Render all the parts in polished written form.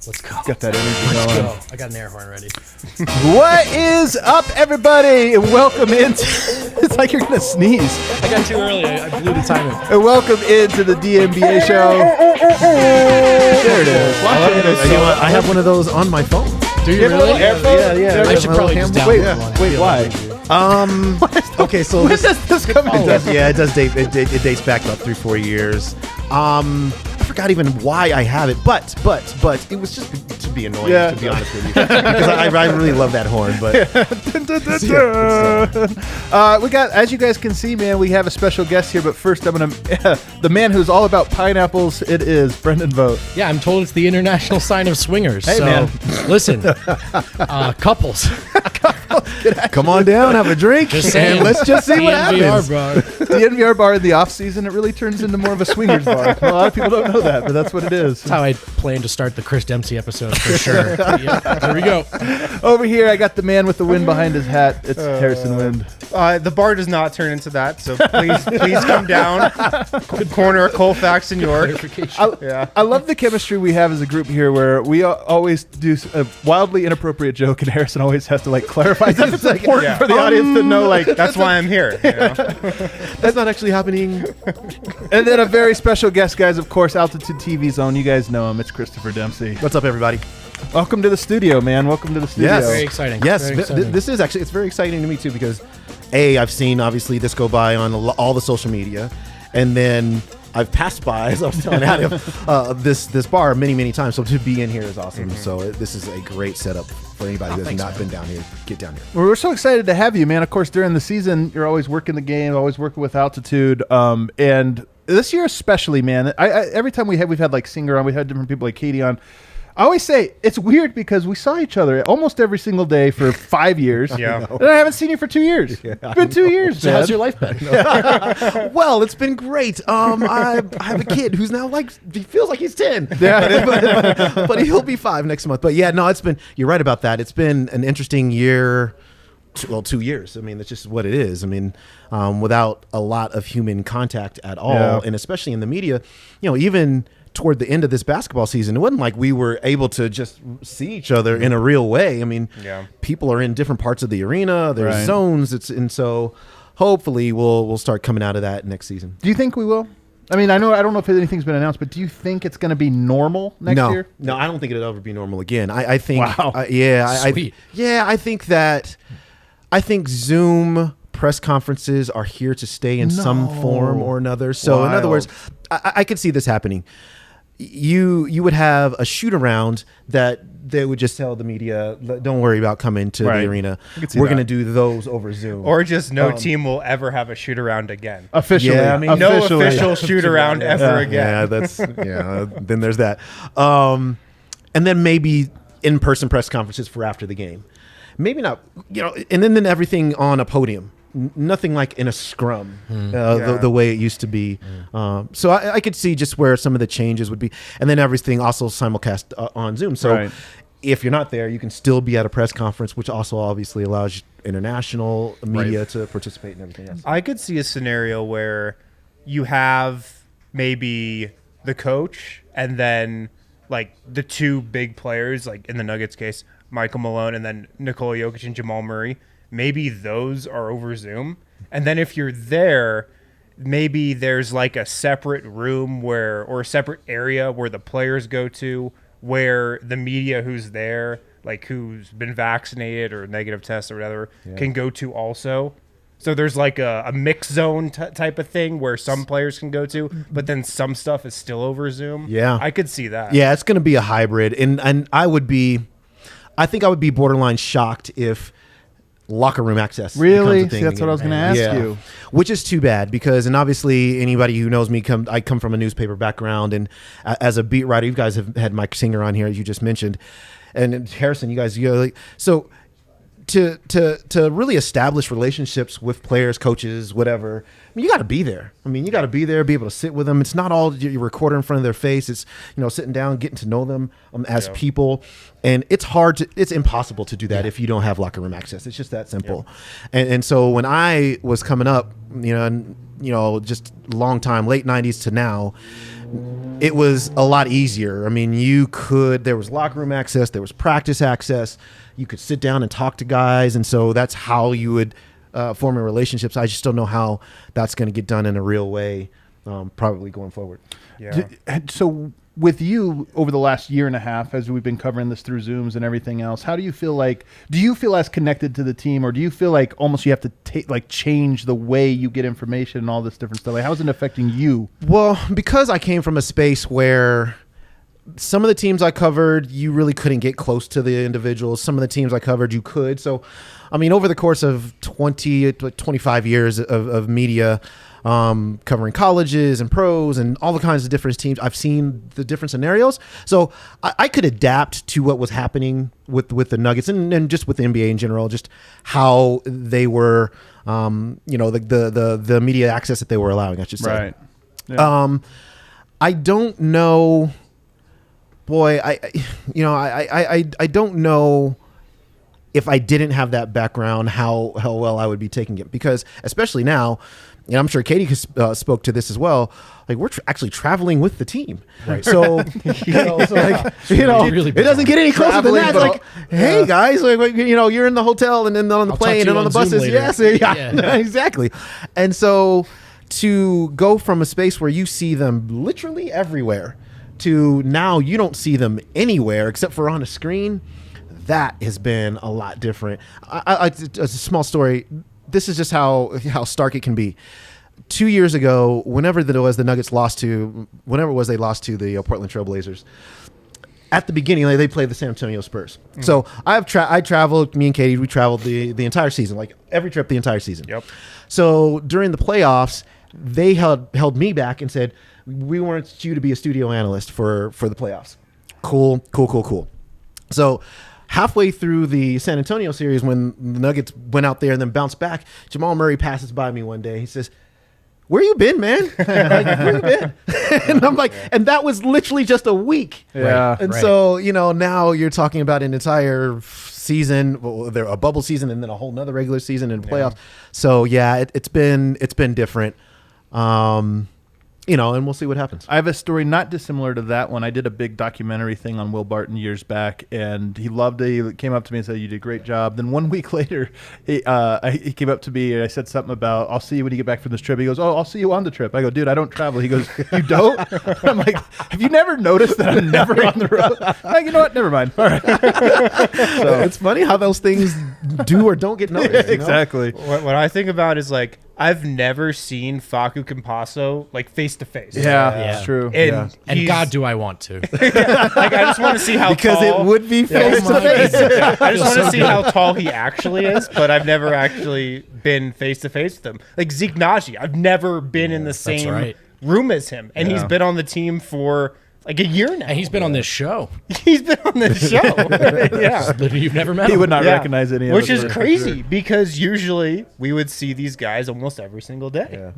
Let's go. Got that energy Let's going. go. I got an air horn ready. What is up, everybody? And welcome into... It's like you're going to sneeze. I got too early. I blew the timing. And welcome into the DNBA show. There it is. I have one of those on my phone. Do you really? Yeah. I should probably just download one. Wait, why? Okay, so When does this come in? it does date. It dates back about 3-4 years. I forgot even why I have it, but it was just to be annoying, to be honest with you, because I really love that horn. But we got, as you guys can see, man, we have a special guest here. But first, I'm gonna the man who's all about pineapples. It is Brendan Vogt. Yeah, I'm told it's the international sign of swingers. Hey, so, man. Listen, couples. come on down, have a drink, Just saying. and let's just see what DNVR happens. Bar. The NVR Bar in the off season, it really turns into more of a swingers bar. A lot of people don't know that, but that's what it is. That's how I plan to start the Chris Dempsey episode for sure. Yeah, here we go. Over here, I got the man with the wind behind his hat. It's Harrison Wind. The bar does not turn into that, so please come down. Corner of Colfax and York. I love the chemistry we have as a group here, where we always do a wildly inappropriate joke, and Harrison always has to like clarify that it's important for the audience to know. Like That's why I'm here. You know? That's not actually happening. And then a very special guest, guys. Of course, Altitude TV Zone. You guys know him. It's Christopher Dempsey. What's up, everybody? Welcome to the studio, man. Welcome to the studio. Yes. Very exciting. Yes, Very exciting. this is actually, it's very exciting to me too, because I've seen obviously this go by on all the social media, and then I've passed by, as I was telling Adam, this bar many times. So to be in here is awesome. So this is a great setup for anybody who has not been down here. Get down here. Well, we're so excited to have you, man. Of course, during the season, you're always working the game, always working with Altitude, and this year especially, man. Every time we've had like Singer on, we had different people like Katie on. I always say it's weird because we saw each other almost every single day for 5 years. Yeah. And I haven't seen you for 2 years. It's been 2 years, So man. how's your life been? Well, it's been great. I have a kid who's now he feels like he's 10. Yeah. but he'll be 5 next month. But yeah, no, you're right about that. It's been an interesting year. 2 years. I mean, that's just what it is. I mean, without a lot of human contact at all, and especially in the media, even toward the end of this basketball season, it wasn't like we were able to just see each other in a real way. I mean, people are in different parts of the arena. There's zones. And so hopefully we'll start coming out of that next season. Do you think we will? I mean, I don't know if anything's been announced, but do you think it's going to be normal next year? No, I don't think it'll ever be normal again. I think, Wow. Sweet. I think Zoom press conferences are here to stay in some form or another. So in other words, I could see this happening. You would have a shoot around that they would just tell the media, don't worry about coming to the arena. We're going to do those over Zoom. Or just no team will ever have a shoot around again. Officially. Yeah, I mean, No officially. official shoot around ever again. Then there's that. And then maybe in-person press conferences for after the game. Maybe not, and then everything on a podium. Nothing like in a scrum, the way it used to be. So I could see just where some of the changes would be. And then everything also simulcast on Zoom. So if you're not there, you can still be at a press conference, which also obviously allows international media to participate in everything else. I could see a scenario where you have maybe the coach and then like the two big players, like in the Nuggets case, Michael Malone and then Nikola Jokic and Jamal Murray. Maybe those are over Zoom. And then if you're there, maybe there's like a separate room or a separate area where the players go to, where the media who's there, like who's been vaccinated or negative tests or whatever, can go to also. So there's like a mix zone type of thing where some players can go to, but then some stuff is still over Zoom. Yeah. I could see that. Yeah, it's going to be a hybrid. And I think I would be borderline shocked if locker room access Really? becomes a thing See, that's again. what I was going to ask you. Which is too bad, because, and obviously anybody who knows me, I come from a newspaper background, and as a beat writer, you guys have had Mike Singer on here, as you just mentioned, and Harrison, you guys, so to really establish relationships with players, coaches, whatever, I mean, you got to be there. I mean, you got to be there, be able to sit with them. It's not all you record in front of their face. It's, sitting down, getting to know them as people. And it's it's impossible to do that if you don't have locker room access. It's just that simple. And so when I was coming up, just a long time, late 90s to now, it was a lot easier. I mean, there was locker room access, there was practice access. You could sit down and talk to guys. And so that's how you would form relationships. I just don't know how that's going to get done in a real way, probably going forward. Yeah. So with you over the last year and a half, as we've been covering this through Zooms and everything else, how do you feel like, do you feel as connected to the team, or do you feel like almost you have to change the way you get information and all this different stuff? Like, how is it affecting you? Well, because I came from a space where some of the teams I covered, you really couldn't get close to the individuals. Some of the teams I covered, you could. So, I mean, over the course of 25 years of media, covering colleges and pros and all the kinds of different teams, I've seen the different scenarios. So I could adapt to what was happening with the Nuggets and just with the NBA in general, just how they were, the media access that they were allowing, I should say. Right. Yeah. I don't know. Boy, I don't know if I didn't have that background, how well I would be taking it, because especially now, and I'm sure Katie spoke to this as well. Like, we're actually traveling with the team, right? So, Really it doesn't get any closer than that. It's like, hey yeah. guys, you're in the hotel and then on the plane and on the buses. Yes, yeah, exactly. And so, to go from a space where you see them literally everywhere to now you don't see them anywhere except for on a screen, that has been a lot different. It's a small story. This is just how stark it can be. 2 years ago, whenever it was they lost to the Portland Trail Blazers, at the beginning they played the San Antonio Spurs. Mm-hmm. So I traveled, me and Katie, we traveled the entire season, like every trip the entire season. Yep. So during the playoffs, they held me back and said, we want you to be a studio analyst for the playoffs. Cool. So halfway through the San Antonio series, when the Nuggets went out there and then bounced back, Jamal Murray passes by me one day. He says, "Where you been, man? Where you been?" And I'm like, and that was literally just a week. Yeah. And so, now you're talking about an entire season, a bubble season, and then a whole nother regular season and playoffs. So yeah, it's been different. And we'll see what happens. I have a story not dissimilar to that one. I did a big documentary thing on Will Barton years back, and he loved it. He came up to me and said, "You did a great job." Then 1 week later, he came up to me and I said something about, "I'll see you when you get back from this trip." He goes, "Oh, I'll see you on the trip." I go, "Dude, I don't travel." He goes, "You don't?" I'm like, "Have you never noticed that I'm never on the road?" I'm like, you know what? Never mind. All right. So it's funny how those things do or don't get noticed. Exactly. What I think about is, like, I've never seen Facu Campasso face to face. Yeah, it's true. And God, do I want to? I just want to see how because tall, it would be face to face. I just want to see how tall he actually is, but I've never actually been face to face with him. Like Zeke Naji, I've never been in the same room as him, and he's been on the team for like a year now. And he's been on this show. He's been on this show. Yeah. You've never met him. He would not recognize any of it. Which is crazy because usually we would see these guys almost every single day.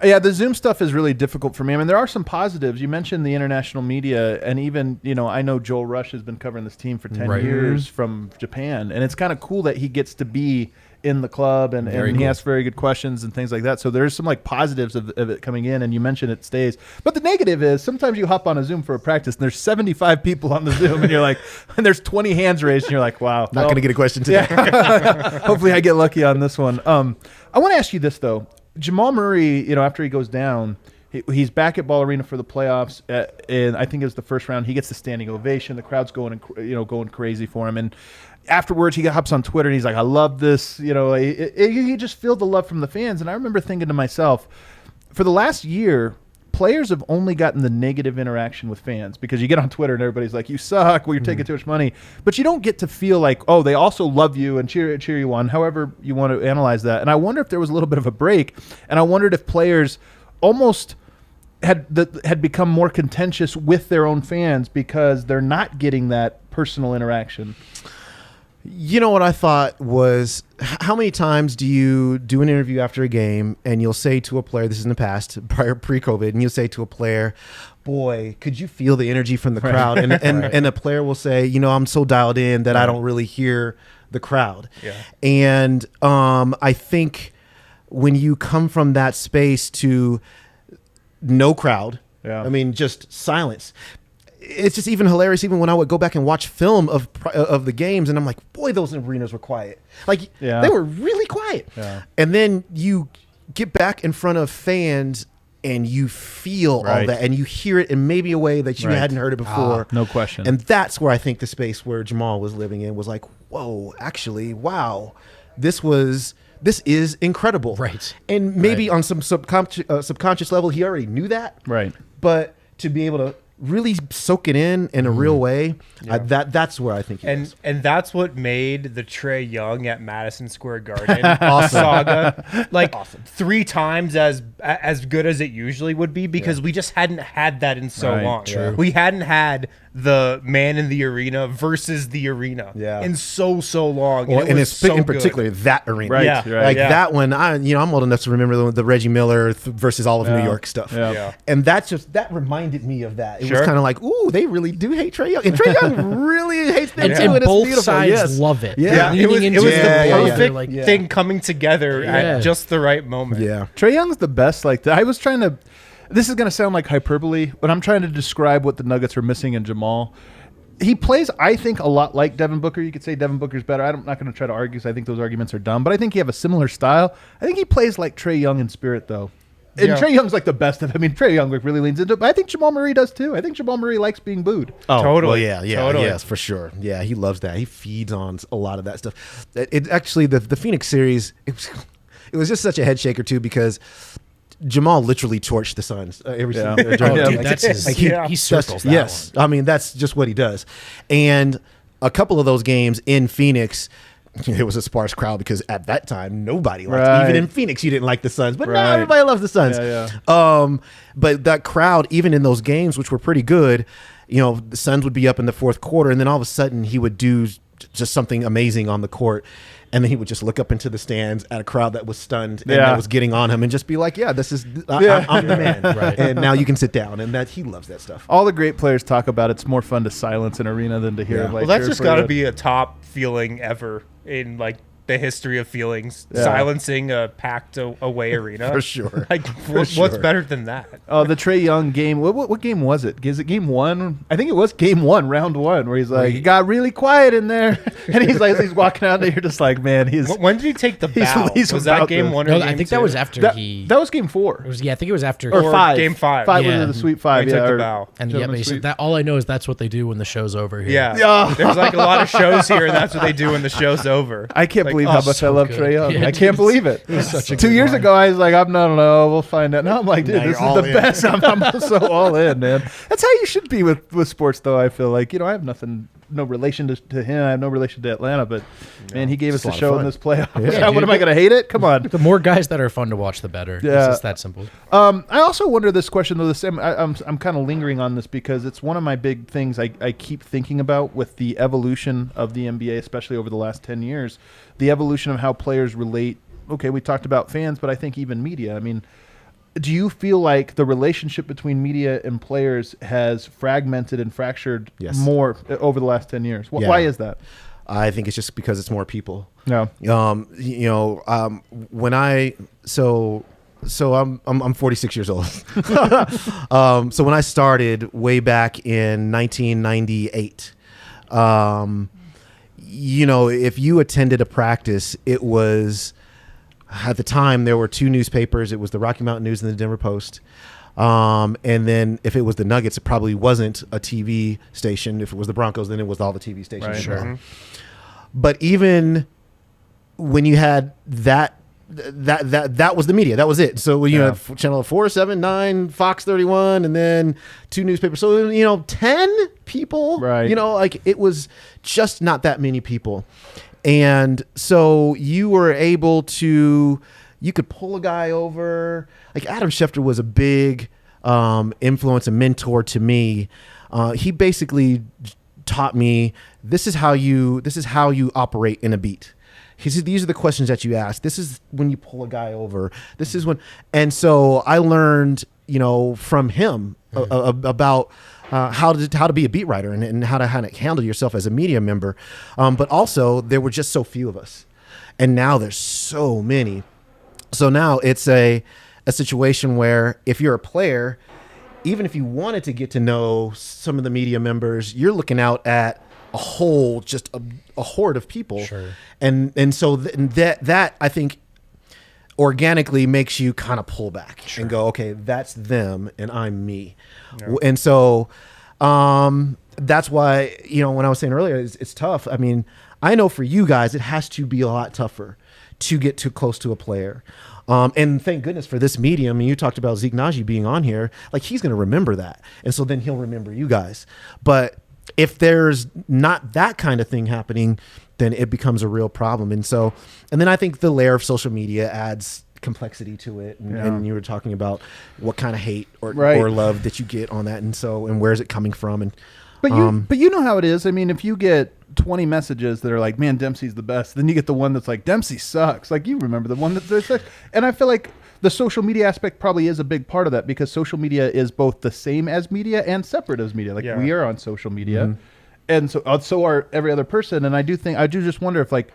Yeah, the Zoom stuff is really difficult for me. I mean, there are some positives. You mentioned the international media, and even, I know Joel Rush has been covering this team for 10 years from Japan, and it's kind of cool that he gets to be in the club and he asks very good questions and things like that. So there's some positives of it coming in, and you mentioned it stays. But the negative is sometimes you hop on a Zoom for a practice and there's 75 people on the Zoom and you're like, and there's 20 hands raised and you're like, wow. Not going to get a question today. Yeah. Hopefully I get lucky on this one. I want to ask you this though. Jamal Murray, after he goes down, he's back at Ball Arena for the playoffs, and I think it was the first round. He gets the standing ovation. The crowd's going crazy for him. And afterwards, he hops on Twitter and he's like, "I love this." He just feel the love from the fans. And I remember thinking to myself, for the last year, players have only gotten the negative interaction with fans because you get on Twitter and everybody's like, "You suck. Well, you're taking too much money," but you don't get to feel like, oh, they also love you and cheer you on. However you want to analyze that. And I wonder if there was a little bit of a break, and I wondered if players almost had become more contentious with their own fans because they're not getting that personal interaction. You know what I thought was, how many times do you do an interview after a game and you'll say to a player, this is in the past, pre-COVID, and you'll say to a player, "Boy, could you feel the energy from the crowd?" And a player will say, "I'm so dialed in that I don't really hear the crowd." Yeah. And I think when you come from that space to no crowd, Yeah. I mean, just silence. It's just even hilarious. Even when I would go back and watch film of the games, and I'm like, boy, those arenas were quiet. Like they were really quiet. Yeah. And then you get back in front of fans, and you feel all that, and you hear it in maybe a way that you hadn't heard it before. No question. And that's where I think the space where Jamal was living in was like, whoa, actually, wow, this is incredible. Right. And maybe on some subconscious level, he already knew that. Right. But to be able to really soak it in a real way, that's where I think he is. And that's what made the Trae Young at Madison Square Garden saga like 3 times as good as it usually would be, because we just hadn't had that in so long. True. We hadn't had the man in the arena versus the arena in so long. Well, and it it's was so in good. particular that arena, Right, Yeah. right. Like that one, I'm old enough to remember the Reggie Miller versus all of New York stuff. Yeah. And that reminded me of that. It Sure. was kind of like, ooh, they really do hate Trae Young, and Trae Young really hates them too. And And it's both beautiful. sides Yes. love it. Yeah. They're It was leaning the into it. perfect Like, thing coming together at just the right moment. Yeah. Trae Young's the best. Like I was trying to. This is going to sound like hyperbole, but I'm trying to describe what the Nuggets are missing in Jamal. He plays, I think, a lot like Devin Booker. You could say Devin Booker's better. I'm not going to try to argue, because I think those arguments are dumb. But I think he have a similar style. I think he plays like Trae Young in spirit, though. And Trae Young's like the best of. I mean, Trae Young like really leans into it. But I think Jamal Murray does too. I think Jamal Murray likes being booed. Oh, Totally. Well, yeah, Totally. yes, for sure. Yeah, he loves that. He feeds on a lot of that stuff. It actually, the Phoenix series, it was just such a head shaker too, because Jamal literally torched the Suns every single Oh, during dude, that's his. He circles that yes, one. I mean that's just what he does. And a couple of those games in Phoenix, it was a sparse crowd, because at that time nobody liked, even in Phoenix, you didn't like the Suns, but now everybody loves the Suns. But that crowd, even in those games, which were pretty good, the Suns would be up in the fourth quarter, and then all of a sudden he would do just something amazing on the court. And then he would just look up into the stands at a crowd that was stunned and that was getting on him, and just be like, I'm the man. Right. And now you can sit down. And that he loves that stuff. All the great players talk about it's more fun to silence an arena than to hear him. Like, Well, that's cheer just for got to you. be a top feeling ever in like the history of feelings. Silencing a packed away arena. For sure. Like, what's better than that? Oh, the Trae Young game. What game was it? Is it game 1? I think it was game 1, round 1, where he's like, it got really quiet in there. And he's like, he's walking out there. You're just like, man, When did he take the bow? he's Was that about game to- 1 or No, game I think 2? that was after that, he. that was game 4. It was, I think it was after. Or 5. Game 5. 5 Yeah. was the Sweet 5. He took the or bow. And yeah, Gentleman's basically, Sweep. all I know is that's what they do when the show's over here. Yeah. There's like a lot of shows here, and that's what they do when the show's over. I can't believe how much I so love good. Trae Young. Yeah, I dude, can't believe it. such a 2 good years line. ago, I was like, I don't know. We'll find out. Now I'm like, dude, Now this is you're the all in. best. I'm so all in, man. That's how you should be with sports, though. I feel like, I have no relation to him. I have no relation to Atlanta, but man, he gave us It's a a lot of show in fun. this playoff. Yeah, What dude. am I going to hate it? Come on. The more guys that are fun to watch, the better. Yeah. It's just that simple. I also wonder this question, though. I'm kind of lingering on this, because it's one of my big things I keep thinking about with the evolution of the NBA, especially over the last 10 years, the evolution of how players relate. Okay, we talked about fans, but I think even media. I mean, do you feel like the relationship between media and players has fragmented and fractured Yes. more over the last 10 years? Yeah. Why is that? I think it's just because it's more people. No. When I'm 46 years old. So when I started way back in 1998, if you attended a practice, it was, at the time there were 2 newspapers. It was the Rocky Mountain News and the Denver Post. And then if it was the Nuggets, it probably wasn't a TV station. If it was the Broncos, then it was all the TV stations. Right. Sure. Mm-hmm. But even when you had that was the media. That was it. So when you had Channel 4, 7, 9, Fox 31, and then 2 newspapers. So, 10 people, Right. like it was just not that many people. And so you were able to, you could pull a guy over. Like Adam Schefter was a big influence and mentor to me. He basically taught me, this is how you operate in a beat. He said, these are the questions that you ask. This is when you pull a guy over. This is when, and so I learned, from him about how to be a beat writer and how to handle yourself as a media member. But also there were just so few of us, and now there's so many. So now it's a situation where if you're a player, even if you wanted to get to know some of the media members, you're looking out at a whole, just a horde of people. Sure. And so that I think organically makes you kind of pull back and go, okay, that's them and I'm me. Yeah. And so that's why, when I was saying earlier, it's tough. I mean, I know for you guys, it has to be a lot tougher to get too close to a player. And thank goodness for this medium. And you talked about Zeke Naji being on here. Like, he's going to remember that. And so then he'll remember you guys. But if there's not that kind of thing happening, then it becomes a real problem. And then I think the layer of social media adds complexity to it. And you were talking about what kind of hate or love that you get on that. And where's it coming from? And But you know how it is. I mean, if you get 20 messages that are like, man, Dempsey's the best, then you get the one that's like, Dempsey sucks. Like, you remember the one that sucks. And I feel like the social media aspect probably is a big part of that, because social media is both the same as media and separate as media. Like, we are on social media, and so are every other person. And I do just wonder if, like,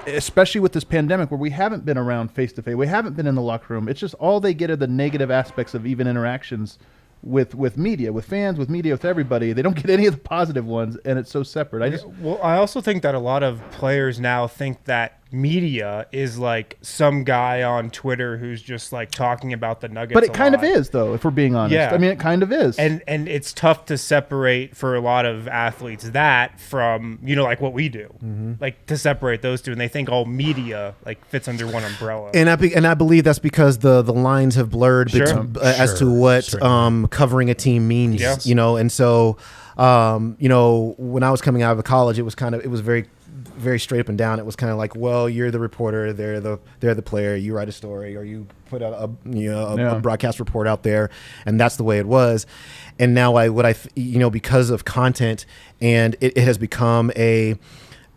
especially with this pandemic where we haven't been around face to face, we haven't been in the locker room, it's just all they get are the negative aspects of even interactions with media, with fans, with media, with everybody. They don't get any of the positive ones, and it's so separate. I also think that a lot of players now think that media is like some guy on Twitter who's just like talking about the Nuggets. But it kind of is, though, if we're being honest. Yeah. I mean, it kind of is. And it's tough to separate for a lot of athletes that from, like what we do. Like, to separate those two, and they think all media like fits under one umbrella. And I believe that's because the lines have blurred as to what covering a team means. Yeah. And so when I was coming out of college, it was very, very straight up and down. It was kind of like, well, you're the reporter, they're the player, you write a story, or you put out a broadcast report out there, and that's the way it was. And now because of content, and it has become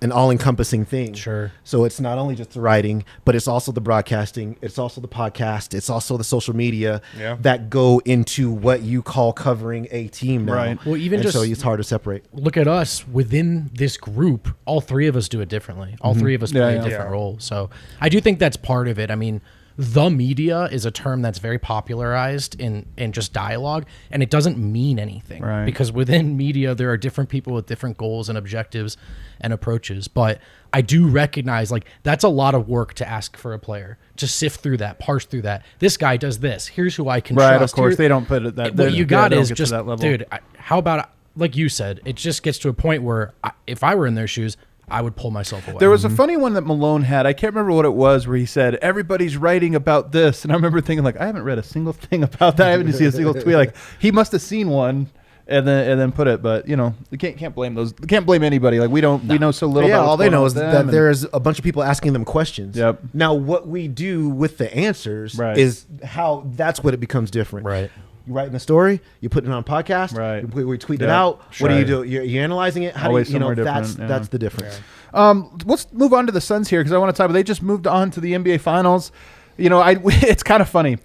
an all-encompassing thing. Sure. So it's not only just the writing, but it's also the broadcasting, it's also the podcast, it's also the social media that go into what you call covering a team now. Right. Well, so it's hard to separate. Look at us within this group. All three of us do it differently. All three of us play a different role. So I do think that's part of it. I mean, the media is a term that's very popularized in just dialogue, and it doesn't mean anything, because within media there are different people with different goals and objectives and approaches. But I do recognize, like, that's a lot of work to ask for a player, to sift through that, parse through that. This guy does this. Here's who I can trust. Right, of course. They don't put it that. What you got is just, dude, how about, like you said, it just gets to a point where if I were in their shoes, I would pull myself away. There was a funny one that Malone had. I can't remember what it was, where he said, everybody's writing about this. And I remember thinking, like, I haven't read a single thing about that. I haven't seen a single tweet. Like, he must have seen one and then put it. But, you can't blame those. Can't blame anybody. Like, we know so little about all they know is that there's a bunch of people asking them questions. Yep. Now, what we do with the answers is that's what it becomes different. Right. You write in the story, you put it on a podcast, we tweet it out. What do you do? You're analyzing it. How Always do you, different, that's the difference. Let's move on to the Suns here, because I want to talk about, they just moved on to the NBA Finals. It's kind of funny.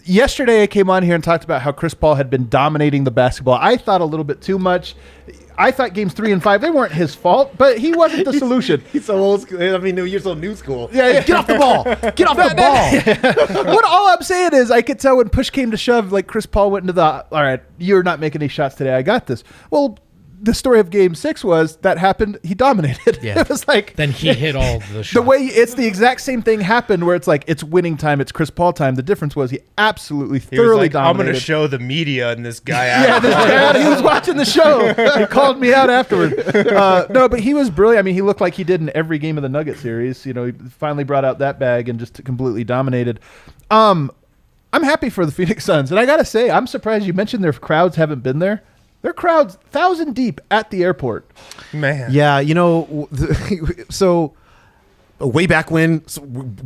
Yesterday I came on here and talked about how Chris Paul had been dominating the basketball. I thought a little bit too much. I thought games 3 and 5, they weren't his fault, but he wasn't the solution. He's so old school. I mean, you're so new school. Yeah. Get off the ball. Get off the ball. What all I'm saying is, I could tell when push came to shove, like, Chris Paul went into all right, you're not making any shots today, I got this. Well, the story of Game 6 was that happened. He dominated. Yeah. It was like, then he hit all the shots. The way it's the exact same thing happened, where it's like, it's winning time. It's Chris Paul time. The difference was he absolutely thoroughly dominated. I'm going to show the media and this guy out. Yeah, this guy, he was watching the show. He called me out afterward. No, but he was brilliant. I mean, he looked like he did in every game of the Nugget series. He finally brought out that bag and just completely dominated. I'm happy for the Phoenix Suns, and I gotta say, I'm surprised you mentioned their crowds haven't been there. Their crowds 1,000 deep at the airport. Man. Yeah, so way back when,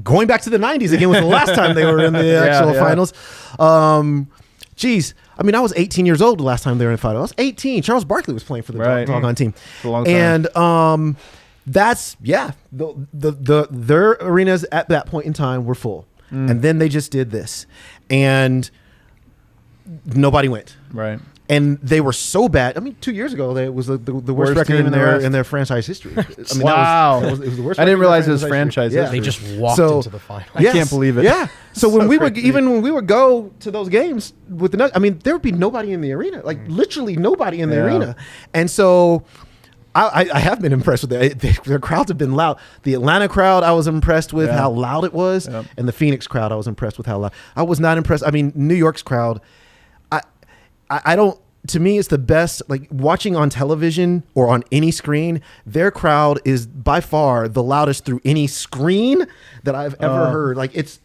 going back to the 90s again was the last time they were in the actual finals. I mean, I was 18 years old the last time they were in the finals. I was 18. Charles Barkley was playing for the doggone team. For a long time. And that's, their arenas at that point in time were full. And then they just did this. And nobody went. Right. And they were so bad. I mean, 2 years ago, it was the worst record team in their franchise history. I mean, wow. it was the worst. I didn't realize it was record in franchise history. history. They just walked into the final. I can't believe it. Yeah. So when we would crazy. even when we would go to those games with the Nuggets, I mean, there would be nobody in the arena, like literally nobody in the arena. And so I have been impressed with it. Their crowds have been loud. The Atlanta crowd, I was impressed with how loud it was, and the Phoenix crowd, I was impressed with how loud. I was not impressed. I mean, New York's crowd, I don't. To me, it's the best. Like watching on television or on any screen, their crowd is by far the loudest through any screen that I've ever heard. Like it's,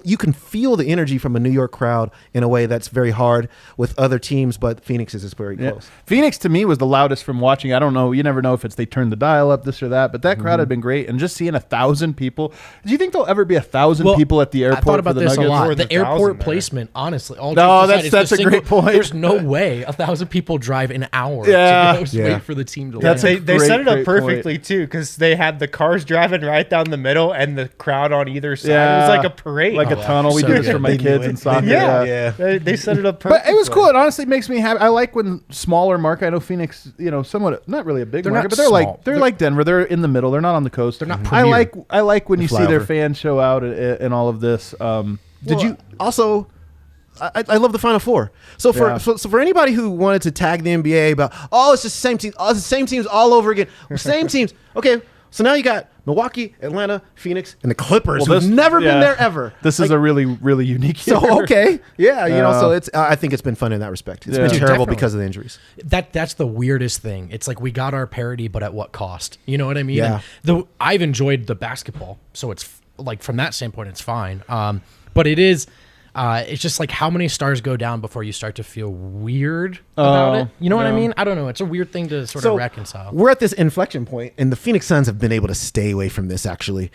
you can feel the energy from a New York crowd in a way that's very hard with other teams, but Phoenix is very close. Phoenix to me was the loudest from watching. I don't know. You never know if it's they turned the dial up, this or that, but that crowd had been great. And just seeing 1,000 people. Do you think there'll ever be 1,000 people at the airport? I thought about for the this Nuggets? a lot. More The than 1,000 airport there. placement, honestly. All No, jokes aside, that's is the a great point. There's no way 1,000 people drive an hour Yeah. to go wait for the team to That's land. They set it up great perfectly too, because they had the cars driving right down the middle and the crowd on either side. It was like a parade. Like a tunnel. We So do this good. for my They knew kids it. in soccer. yeah, They set it up perfectly. But it was cool. It honestly makes me happy. I like when smaller market. I know Phoenix, somewhat not really a big They're market, not but they're small. they're like Denver. They're in the middle. They're not on the coast. They're not I premier. like when you see their flyover. fans show out and all of this. Did you? Also, I love the Final Four. So for anybody who wanted to tag the NBA about, it's just the same team, it's the same teams all over again. Well, same teams. Okay, so now you got Milwaukee, Atlanta, Phoenix, and the Clippers, who've never been there ever. This is a really, really unique year. So okay, so it's. I think it's been fun in that respect. It's been terrible Definitely. because of the injuries. That's the weirdest thing. It's like we got our parity, but at what cost? You know what I mean? Yeah. And I've enjoyed the basketball, so it's like from that standpoint, it's fine. But it is. It's just like how many stars go down before you start to feel weird about it. You know what I mean? I don't know. It's a weird thing to sort of reconcile. We're at this inflection point, and the Phoenix Suns have been able to stay away from this actually,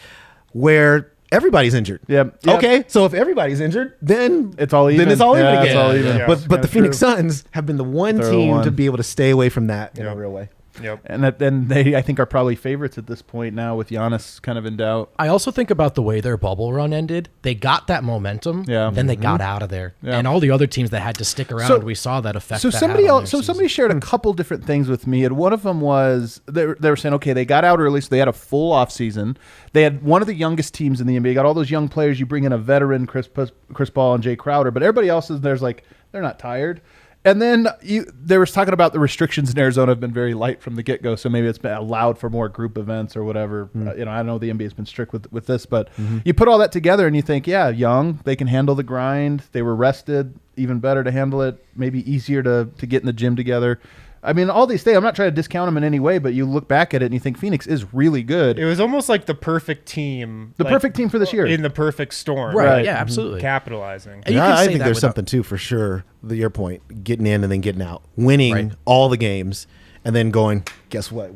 where everybody's injured. Yep. Okay, so if everybody's injured, then It's all even. Then it's all even Yeah, again. it's all even. Yeah. But the That's Phoenix true. Suns have been the one They're the team one. to be able to stay away from that in a Yep. real way. Yep. And they, I think, are probably favorites at this point now with Giannis kind of in doubt. I also think about the way their bubble run ended. They got that momentum, Yeah. then they got out of there. Yeah. And all the other teams that had to stick around, we saw that effect. So that somebody had on else, their so somebody season. shared a couple different things with me, and one of them was they were saying, okay, they got out early, so they had a full off season. They had one of the youngest teams in the NBA. Got all those young players. You bring in a veteran, Chris Paul and Jay Crowder, but everybody else is there's like they're not tired. And then they was talking about the restrictions in Arizona have been very light from the get go, so maybe it's been allowed for more group events or whatever. I know the NBA has been strict with this, but you put all that together and you think, young, they can handle the grind. They were rested, even better to handle it. Maybe easier to get in the gym together. I mean, all these things. I'm not trying to discount them in any way, but you look back at it and you think Phoenix is really good. It was almost like the perfect team. Perfect team for this year. In the perfect storm. Right, yeah, absolutely. Capitalizing. And you Yeah, can I say think that there's without- something too for sure. Your point, getting in and then getting out, winning Right. all the games, and then going. Guess what?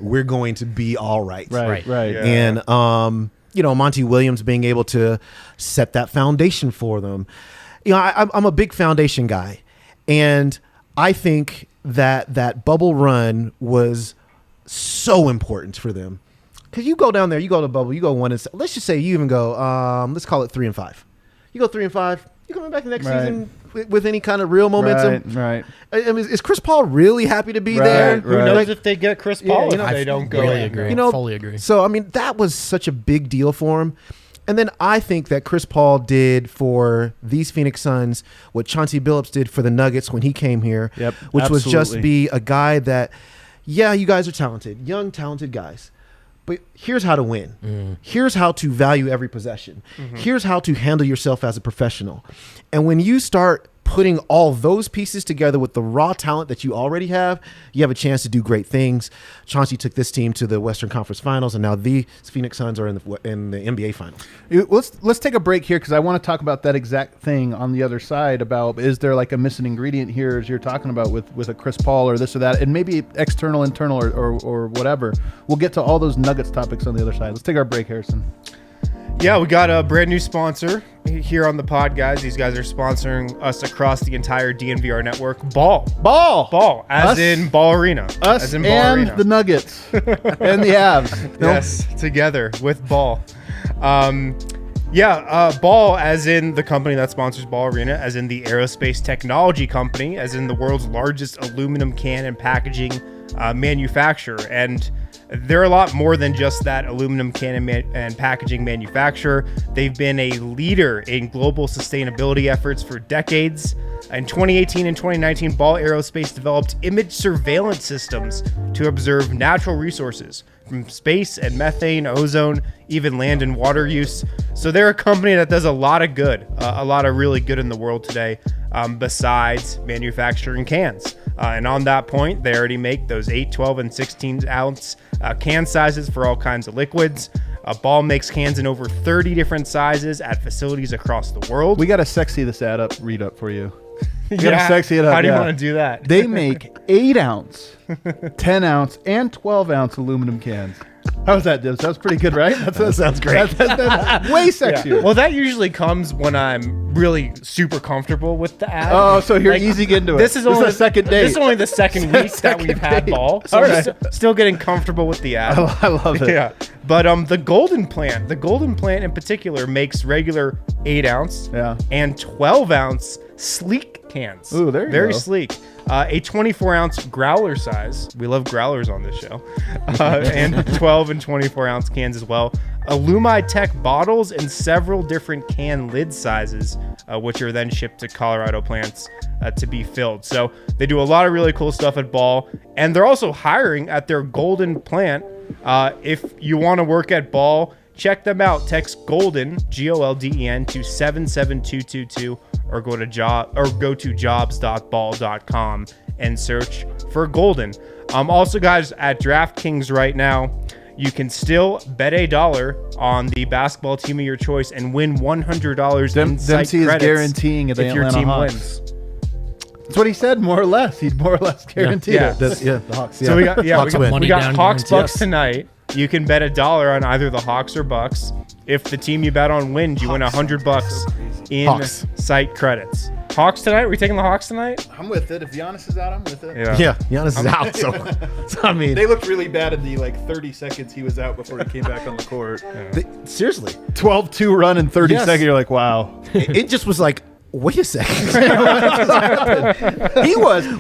We're going to be all right. Right. Yeah. And Monty Williams being able to set that foundation for them. I'm a big foundation guy, and I think that bubble run was so important for them. Because you go down there, you go to bubble, you go 1-7. Let's just say you even go, let's call it 3-5. You go 3-5. You coming back the next season with any kind of real momentum? Right. I mean, is Chris Paul really happy to be Right, there? Who knows if they get Chris Paul if I they don't go really in. agree. You know, fully agree. So, I mean, that was such a big deal for him. And then I think that Chris Paul did for these Phoenix Suns what Chauncey Billups did for the Nuggets when he came here, Yep, which was just absolutely. be a guy that, you guys are talented, young, talented guys. But here's how to win. Here's how to value every possession. Here's how to handle yourself as a professional. And when you start putting all those pieces together with the raw talent that you already have, you have a chance to do great things. Chauncey took this team to the Western Conference Finals, and now these Phoenix Suns are in the NBA Finals. Let's take a break here because I want to talk about that exact thing on the other side about is there like a missing ingredient here as you're talking about with a Chris Paul or this or that, and maybe external, internal, or whatever. We'll get to all those Nuggets topics on the other side. Let's take our break, Harrison. Yeah, we got a brand new sponsor here on the pod, guys. These guys are sponsoring us across the entire DNVR network. Ball, as Us- in Ball Arena. Us as in Ball and Arena. the Nuggets and the Avs. Yes, together with Ball. Ball, as in the company that sponsors Ball Arena, as in the aerospace technology company, as in the world's largest aluminum can and packaging manufacturer. And they're a lot more than just that aluminum can and packaging manufacturer. They've been a leader in global sustainability efforts for decades. In 2018 and 2019, Ball Aerospace developed image surveillance systems to observe natural resources from space and methane, ozone, even land and water use. So they're a company that does a lot of good, a lot of really good in the world today, besides manufacturing cans. And on that point, they already make those 8, 12, and 16 ounce can sizes for all kinds of liquids. Ball makes cans in over 30 different sizes at facilities across the world. We got to sexy this read up for you. Yeah. Sexy it up. How do you want to do that? They make 8 ounce, 10 ounce, and 12 ounce aluminum cans. How's that, Dibs? That was pretty good, right? That sounds great. That's way sexier. Yeah. Well, that usually comes when I'm really super comfortable with the ad. Oh, so you're easing into it. This is only the second date. This is only the second week that we've had Ball. So All I'm right. still getting comfortable with the ad. I love it. Yeah. But the Golden Plant in particular makes regular 8 ounce and 12 ounce sleek cans. Ooh, there you Very go. sleek. A 24 ounce growler size. We love growlers on this show. And 12 and 24 ounce cans as well. Alumi Tech bottles and several different can lid sizes, which are then shipped to Colorado plants to be filled. So they do a lot of really cool stuff at Ball. And they're also hiring at their Golden Plant. If you want to work at Ball, check them out. Text Golden, Golden, to 77222 or go to jobs.ball.com and search for Golden. Also, guys, at DraftKings right now, you can still bet $1 on the basketball team of your choice and win $100 in site Dempsey is credits guaranteeing if the your Atlanta team Hawks. wins. That's what he said, more or less. He'd more or less guaranteed it. The Hawks. Yeah. So we got Hawks win. Money we got down Hawks guarantee. Bucks tonight. You can bet $1 on either the Hawks or Bucks. If the team you bet on wins, you win $100 in Hawks. site credits. Hawks tonight? Are we taking the Hawks tonight? I'm with it. If Giannis is out, I'm with it. Yeah, Giannis is out. So I mean, They looked really bad in the 30 seconds he was out before he came back on the court. seriously, 12-2 run in 30 seconds. You're like, wow. it just was like, wait a second.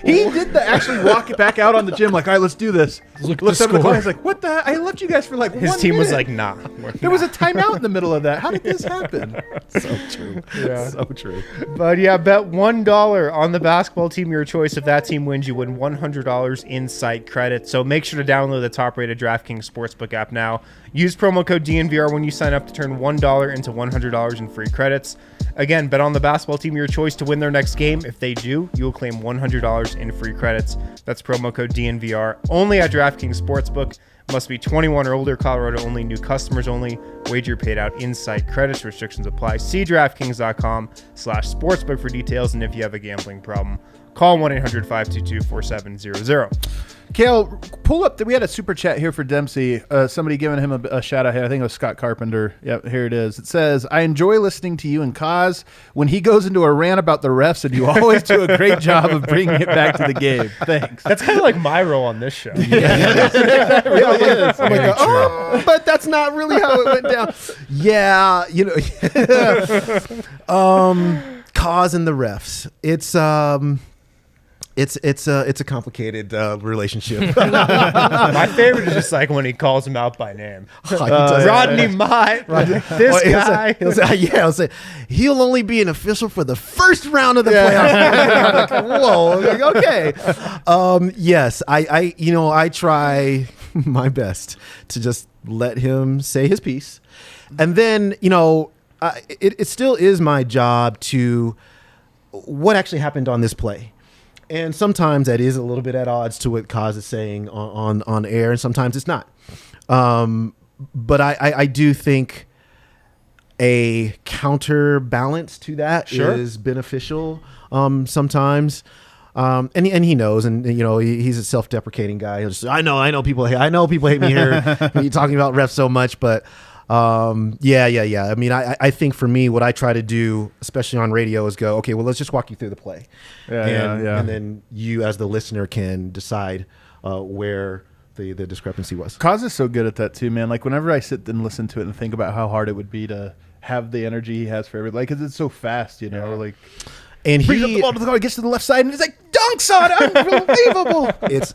He did actually walk it back out on the gym like, all right, let's do this. Look at Looked the up at the score. clock. He's like, what the? I left you guys for like His 1 team was minute. like, nah. There was a timeout in the middle of that. How did this happen? So true. Yeah. So true. But yeah, bet $1 on the basketball team of your choice. If that team wins, you win $100 in site credit. So make sure to download the top-rated DraftKings Sportsbook app now. Use promo code DNVR when you sign up to turn $1 into $100 in free credits. Again, bet on the basketball team of your choice to win their next game. If they do, you will claim $100 in free credits. That's promo code DNVR. Only at DraftKings Sportsbook. Must be 21 or older. Colorado only. New customers only. Wager paid out in-site credits. Restrictions apply. See DraftKings.com/sportsbook for details. And if you have a gambling problem, call 1-800-522-4700. Kale, pull up. We had a super chat here for Dempsey. Somebody giving him a shout out here. I think it was Scott Carpenter. Yep, here it is. It says, I enjoy listening to you and Kaz when he goes into a rant about the refs, and you always do a great job of bringing it back to the game. Thanks. That's kind of like my role on this show. It really is. I'm like, Oh, but that's not really how it went down. Yeah, cause and the refs. It's a complicated relationship. My favorite is just like when he calls him out by name. Rodney Rodney Mott. This guy. He'll say he'll only be an official for the first round of the playoffs. I'm like, whoa, okay. Yes, I try my best to just let him say his piece, and then it still is my job to what actually happened on this play. And sometimes that is a little bit at odds to what Kaz is saying on air, and sometimes it's not. But I do think a counterbalance to that is beneficial sometimes. And he knows, and he's a self-deprecating guy. He'll just say, I know people hate me here talking about refs so much, but yeah. I mean, I think for me, what I try to do, especially on radio, is go, okay, well, let's just walk you through the play. And then you as the listener can decide where the discrepancy was. Kaz is so good at that too, man. Like whenever I sit and listen to it and think about how hard it would be to have the energy he has for everybody. Like, 'cause it's so fast, you know, like. And brings up the ball to the goal, gets to the left side, and he's like, dunks on it, unbelievable.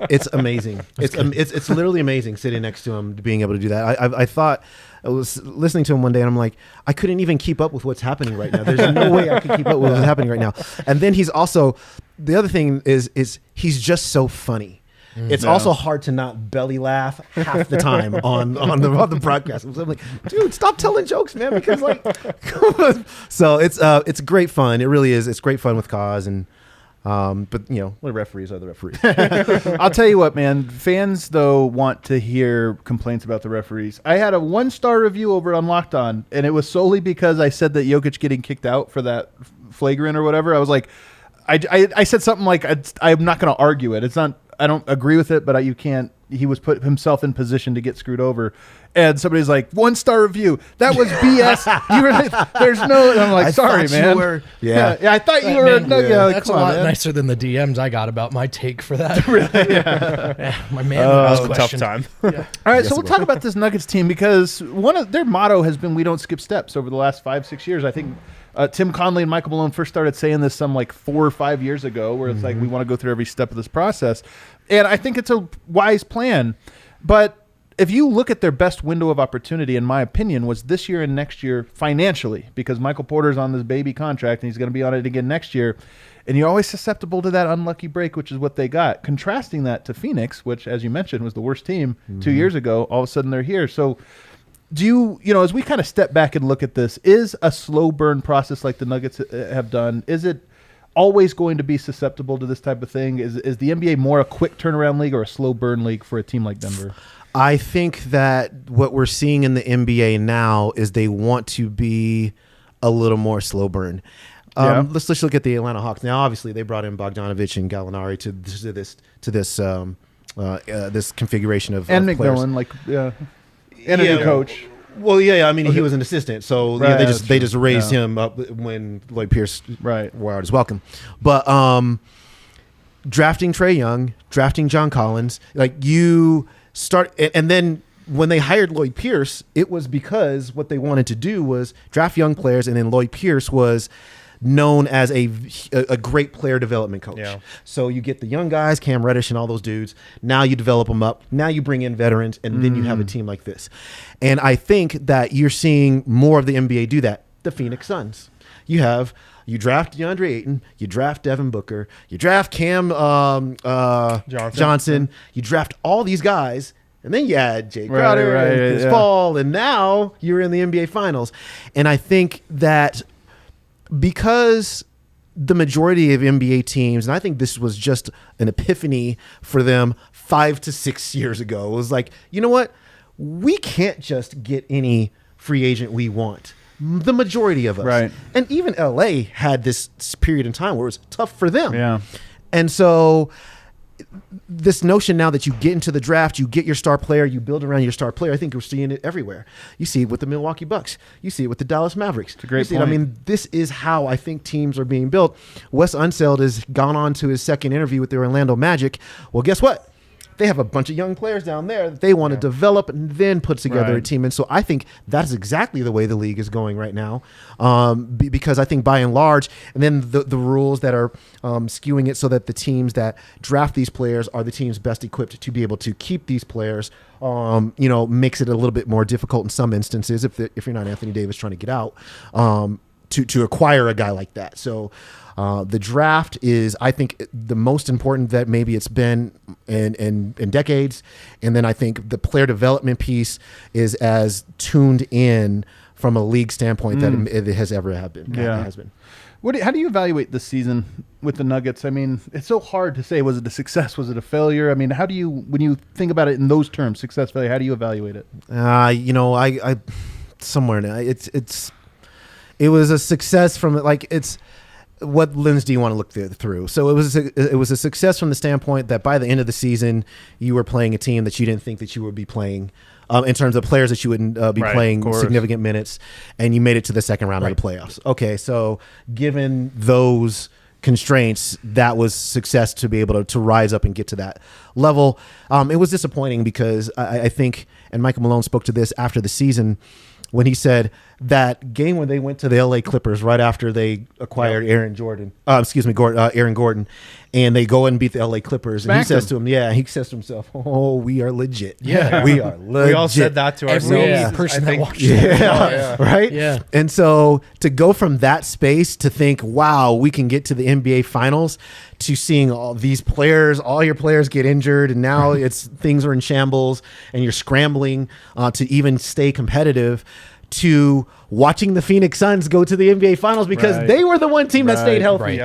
It's amazing. It's literally amazing sitting next to him, being able to do that. I thought, I was listening to him one day, and I'm like, I couldn't even keep up with what's happening right now. There's no way I could keep up with what's happening right now. And then he's also, the other thing is he's just so funny. It's also hard to not belly laugh half the time on the broadcast. So I'm like, dude, stop telling jokes, man, because like, so it's great fun. It really is. It's great fun with Cause, and but you know, the referees are the referees. I'll tell you what, man. Fans though want to hear complaints about the referees. I had a 1-star review over on Locked On, and it was solely because I said that Jokic getting kicked out for that flagrant or whatever. I was like, I said something like, I'm not going to argue it. It's not. I don't agree with it, but you can't. He was put himself in position to get screwed over, and somebody's like, 1-star review. That was BS. You were there's no. And I'm like, sorry, man. Yeah, I thought you were. That's a lot nicer than the DMs I got about my take for that. Really? My man was a tough time. All right, so we'll talk about this Nuggets team, because one of their motto has been, "We don't skip steps." Over the last 5-6 years, I think. Tim Conley and Michael Malone first started saying this some like 4 or 5 years ago, where it's like, we want to go through every step of this process. And I think it's a wise plan. But if you look at their best window of opportunity, in my opinion, was this year and next year financially, because Michael Porter's on this baby contract and he's going to be on it again next year. And you're always susceptible to that unlucky break, which is what they got. Contrasting that to Phoenix, which, as you mentioned, was the worst team 2 years ago, all of a sudden they're here. So do you know, as we kind of step back and look at this, is a slow burn process like the Nuggets have done, is it always going to be susceptible to this type of thing? Is the NBA more a quick turnaround league or a slow burn league for a team like Denver? I think that what we're seeing in the NBA now is they want to be a little more slow burn. Let's look at the Atlanta Hawks. Now, obviously, they brought in Bogdanovich and Gallinari to this configuration of and of McMillan, players. And a new coach. Well, I mean, he was an assistant, so Right, they just raised him up when Lloyd Pierce wore out his welcome. But drafting Trae Young, drafting John Collins, like you start, and then when they hired Lloyd Pierce, it was because what they wanted to do was draft young players, and then Lloyd Pierce was known as a great player development coach. Yeah. So you get the young guys, Cam Reddish and all those dudes. Now you develop them up. Now you bring in veterans, and then you have a team like this. And I think that you're seeing more of the NBA do that. The Phoenix Suns. You draft DeAndre Ayton, you draft Devin Booker, you draft Cam Johnson, you draft all these guys. And then you add Jay Crowder and Chris Paul, and now you're in the NBA Finals. And I think that because the majority of NBA teams, and I think this was just an epiphany for them 5 to 6 years ago, it was like, you know what? We can't just get any free agent we want. The majority of us. Right. And even LA had this period in time where it was tough for them. Yeah. And so this notion now that you get into the draft, you get your star player, you build around your star player. I think we're seeing it everywhere. You see it with the Milwaukee Bucks. You see it with the Dallas Mavericks. It's a great point. I mean, this is how I think teams are being built. Wes Unseld has gone on to his second interview with the Orlando Magic. Well, guess what? They have a bunch of young players down there that they want to develop and then put together a team. And so I think that's exactly the way the league is going right now, because I think by and large, and then the rules that are skewing it so that the teams that draft these players are the teams best equipped to be able to keep these players, makes it a little bit more difficult in some instances if you're not Anthony Davis trying to get out to acquire a guy like that. So the draft is, I think, the most important that maybe it's been in decades. And then I think the player development piece is as tuned in from a league standpoint that it has ever have been. Yeah. It has been. How do you evaluate this season with the Nuggets? I mean, it's so hard to say. Was it a success? Was it a failure? I mean, how do you, when you think about it in those terms, success, failure, how do you evaluate it? I somewhere now it was a success from it's what lens do you want to look through? So it was a success from the standpoint that by the end of the season, you were playing a team that you didn't think that you would be playing, in terms of players that you wouldn't be playing significant minutes, and you made it to the second round of the playoffs. Okay, so given those constraints, that was success to be able to rise up and get to that level. It was disappointing because I think, and Michael Malone spoke to this after the season, when he said, that game when they went to the LA Clippers right after they acquired Aaron Gordon, and they go and beat the LA Clippers, and he says to himself, "Oh, we are legit. Yeah, we are legit." We all said that to ourselves. Person that watched right? Yeah. And so to go from that space to think, wow, we can get to the NBA Finals, to seeing all these players, all your players get injured, and now things are in shambles, and you're scrambling to even stay competitive, to watching the Phoenix Suns go to the NBA Finals because they were the one team that stayed healthy.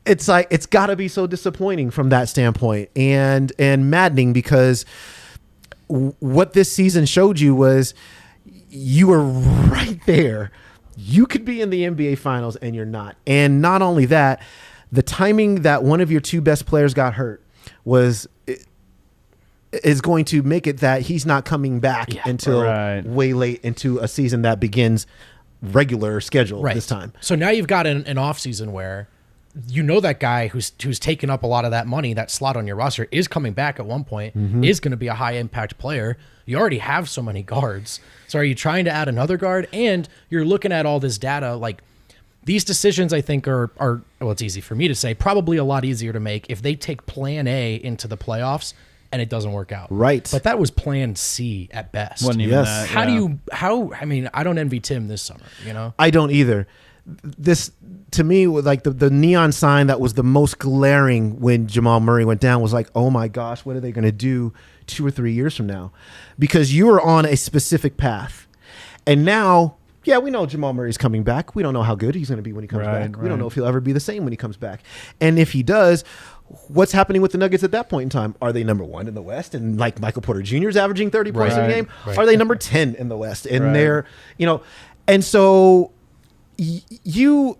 It's like, it's got to be so disappointing from that standpoint, and maddening, because what this season showed you was you were right there. You could be in the NBA Finals and you're not. And not only that, the timing that one of your two best players got hurt is going to make it that he's not coming back until way late into a season that begins regular schedule this time. So now you've got an offseason where you know that guy who's taken up a lot of that money, that slot on your roster, is coming back at one point, is going to be a high impact player. You already have so many guards. So are you trying to add another guard? And you're looking at all this data, like these decisions I think are well, it's easy for me to say, probably a lot easier to make if they take plan A into the playoffs and it doesn't work out. Right. But that was plan C at best. Wasn't even that, I mean, I don't envy Tim this summer, you know? I don't either. This, to me, was like the neon sign that was the most glaring when Jamal Murray went down was like, oh my gosh, what are they going to do 2 or 3 years from now? Because you were on a specific path. And now, we know Jamal Murray's coming back. We don't know how good he's going to be when he comes back. We don't know if he'll ever be the same when he comes back. And if he does, what's happening with the Nuggets at that point in time? Are they number 1 in the West? And like Michael Porter Jr. is averaging 30 points a game? Are they number 10 in the West? And they're, and so you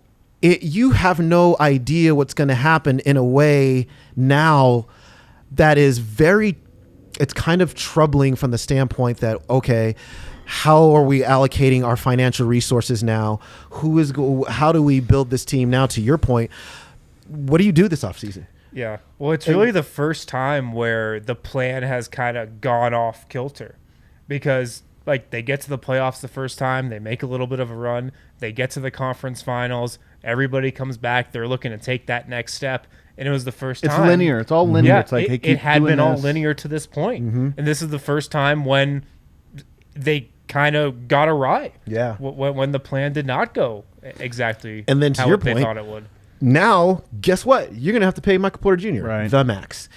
have no idea what's going to happen in a way now that is it's kind of troubling from the standpoint that, okay, how are we allocating our financial resources now? How do we build this team now? To your point, what do you do this offseason? Yeah. Well, it's really the first time where the plan has kind of gone off kilter, because like they get to the playoffs the first time, they make a little bit of a run, they get to the conference finals, everybody comes back, they're looking to take that next step, and it was the first time. It's linear. It's all linear. Yeah, it's like it had been all linear to this point. And this is the first time when they kind of got awry. Yeah. When the plan did not go exactly and then to how your they point, thought it would. Now, guess what? You're going to have to pay Michael Porter Jr. The max.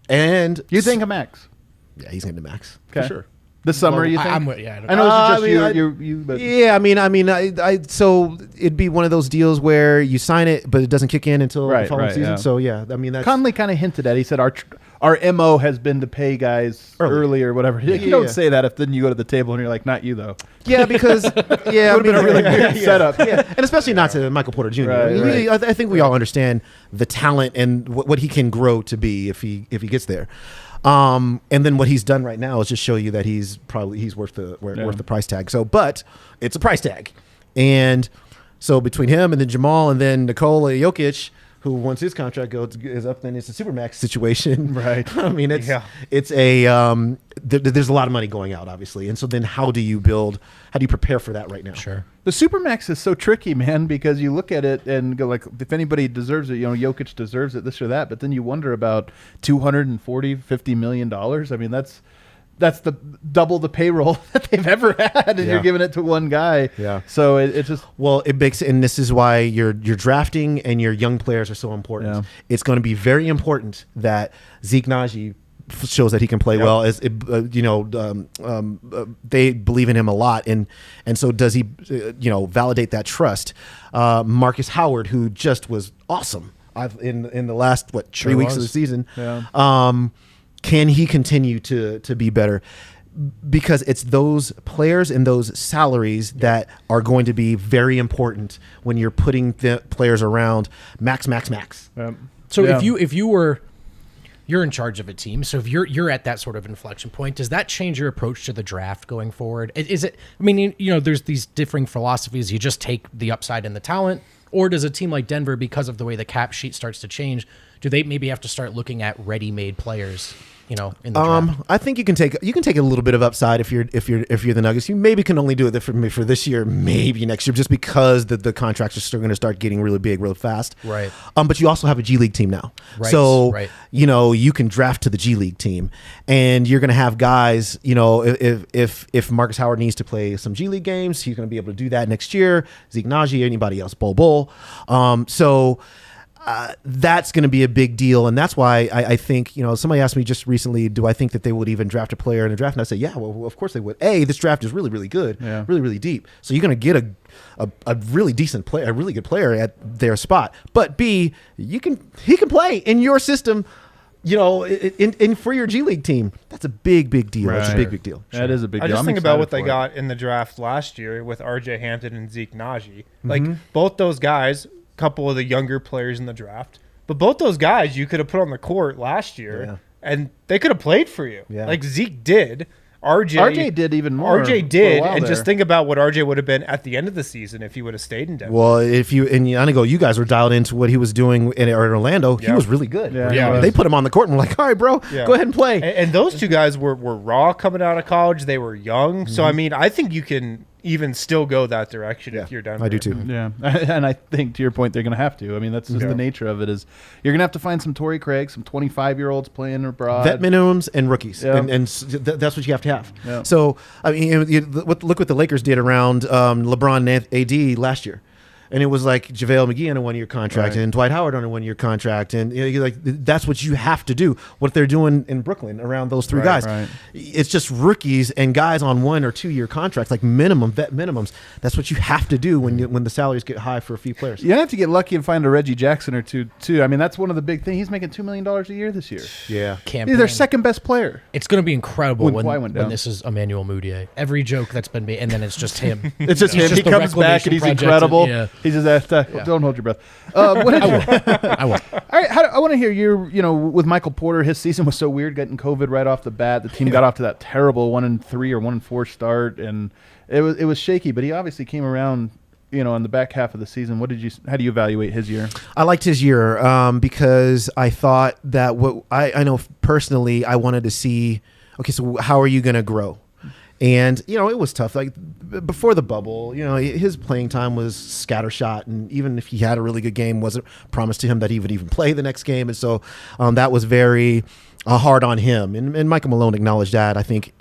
And you think a max? Yeah, he's going to max. Okay. For sure. This summer, you think? I know it's just you. But I so it'd be one of those deals where you sign it, but it doesn't kick in until the following season. Yeah. So that's Conley kind of hinted at. He said our MO has been to pay guys early or whatever. You don't say that if then you go to the table and you're like, not you though. Yeah, because it would have been a really weird setup. Yeah, and especially not to Michael Porter Jr. I think we all understand the talent and what he can grow to be if he gets there. And then what he's done right now is just show you that he's worth the price tag. So, but it's a price tag, and so between him and then Jamal and then Nikola Jokic, who once his contract is up, then it's a supermax situation. Right. I mean, it's a there's a lot of money going out, obviously, and so then how do you prepare for that right now? Sure. The supermax is so tricky, man, because you look at it and go like, if anybody deserves it, Jokic deserves it, this or that, but then you wonder about $250 million. I mean, that's the double the payroll that they've ever had, and you're giving it to one guy. Yeah. So it just it makes, and this is why your drafting and your young players are so important. Yeah. It's going to be very important that Zeke Naji shows that he can play well. As they believe in him a lot, and so does he validate that trust. Marcus Howard, who just was awesome in the last 3 weeks of the season. Can he continue to be better? Because it's those players and those salaries that are going to be very important when you're putting the players around max. So if you're in charge of a team, so if you're at that sort of inflection point, does that change your approach to the draft going forward? Is it? I mean, there's these differing philosophies. You just take the upside and the talent, or does a team like Denver, because of the way the cap sheet starts to change, do they maybe have to start looking at ready-made players? in the draft? I think you can take a little bit of upside if you're the Nuggets. You maybe can only do it for this year, maybe next year, just because the contracts are still going to start getting really big, real fast. Right. But you also have a G League team now, right. so right. You can draft to the G League team, and you're going to have guys. If Marcus Howard needs to play some G League games, he's going to be able to do that next year. Zeke Naji, anybody else, Bol. That's going to be a big deal, and that's why I think, somebody asked me just recently, do I think that they would even draft a player in a draft? And I say, yeah, well, of course they would. This draft is really, really good, really, really deep. So you're going to get a really decent player, a really good player at their spot. But B, he can play in your system, in for your G League team. That's a big deal. Right. That's a big deal. That is a big deal. I just I'm think about what excited they for it. got in the draft last year with RJ Hampton and Zeke Naji. Like both those guys, couple of the younger players in the draft, but both those guys you could have put on the court last year and they could have played for you. Like Zeke did. RJ did even more. RJ did, and just think about what RJ would have been at the end of the season if he would have stayed in Denver. Well, you guys were dialed into what he was doing in Orlando. He was really good. Yeah. They put him on the court and were like, all right, bro, go ahead and play. And those two guys were raw coming out of college. They were young. So, I mean, I think you can even still go that direction if you're Denver. I do too. Yeah, and I think to your point, they're going to have to. I mean, that's just the nature of it. Is you're going to have to find some Torrey Craig, some 25-year-olds playing abroad, vet minimums and rookies, and that's what you have to have. Yeah. So I mean, look what the Lakers did around LeBron and AD last year. And it was like JaVale McGee on a 1-year contract and Dwight Howard on a 1-year contract. And that's what you have to do. What they're doing in Brooklyn around those three guys. Right. It's just rookies and guys on 1 or 2 year contracts, like vet minimums. That's what you have to do when the salaries get high for a few players. You have to get lucky and find a Reggie Jackson or two, too. I mean, that's one of the big things. He's making $2 million a year this year. Yeah. He's their second best player. It's going to be incredible when down. this is Emmanuel Mudiay. Every joke that's been made, and then it's just him. It's just him. He comes back and he's incredible. He's just don't hold your breath. I will. All right, I want to hear with Michael Porter. His season was so weird, getting COVID right off the bat. The team got off to that terrible 1-3 or 1-4 start, and it was shaky. But he obviously came around, in the back half of the season. How do you evaluate his year? I liked his year because I thought that I know personally, I wanted to see. Okay, so how are you going to grow? And, it was tough. Like, before the bubble, his playing time was scattershot. And even if he had a really good game, wasn't promised to him that he would even play the next game. And so that was very hard on him. And Michael Malone acknowledged that, I think,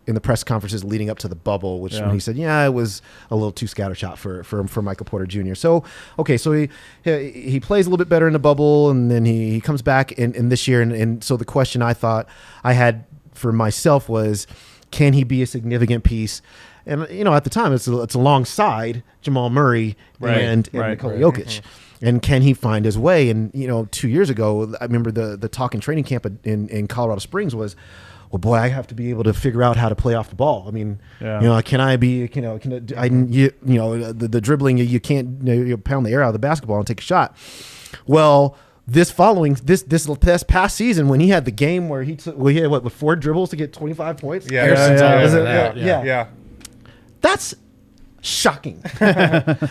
in the press conferences leading up to the bubble, when he said, it was a little too scattershot for Michael Porter Jr. So, okay, so he plays a little bit better in the bubble, and then he comes back in this year. And so the question I thought I had for myself was, can he be a significant piece? And at the time, it's alongside Jamal Murray and Nikola Jokic. And can he find his way? And 2 years ago, I remember the talk in training camp in Colorado Springs was, well, boy, I have to be able to figure out how to play off the ball. I mean, can I be, the dribbling, you can't pound the air out of the basketball and take a shot. Well, this past season, when he had the game where he had 4 dribbles to get 25 points. Yeah. That's shocking.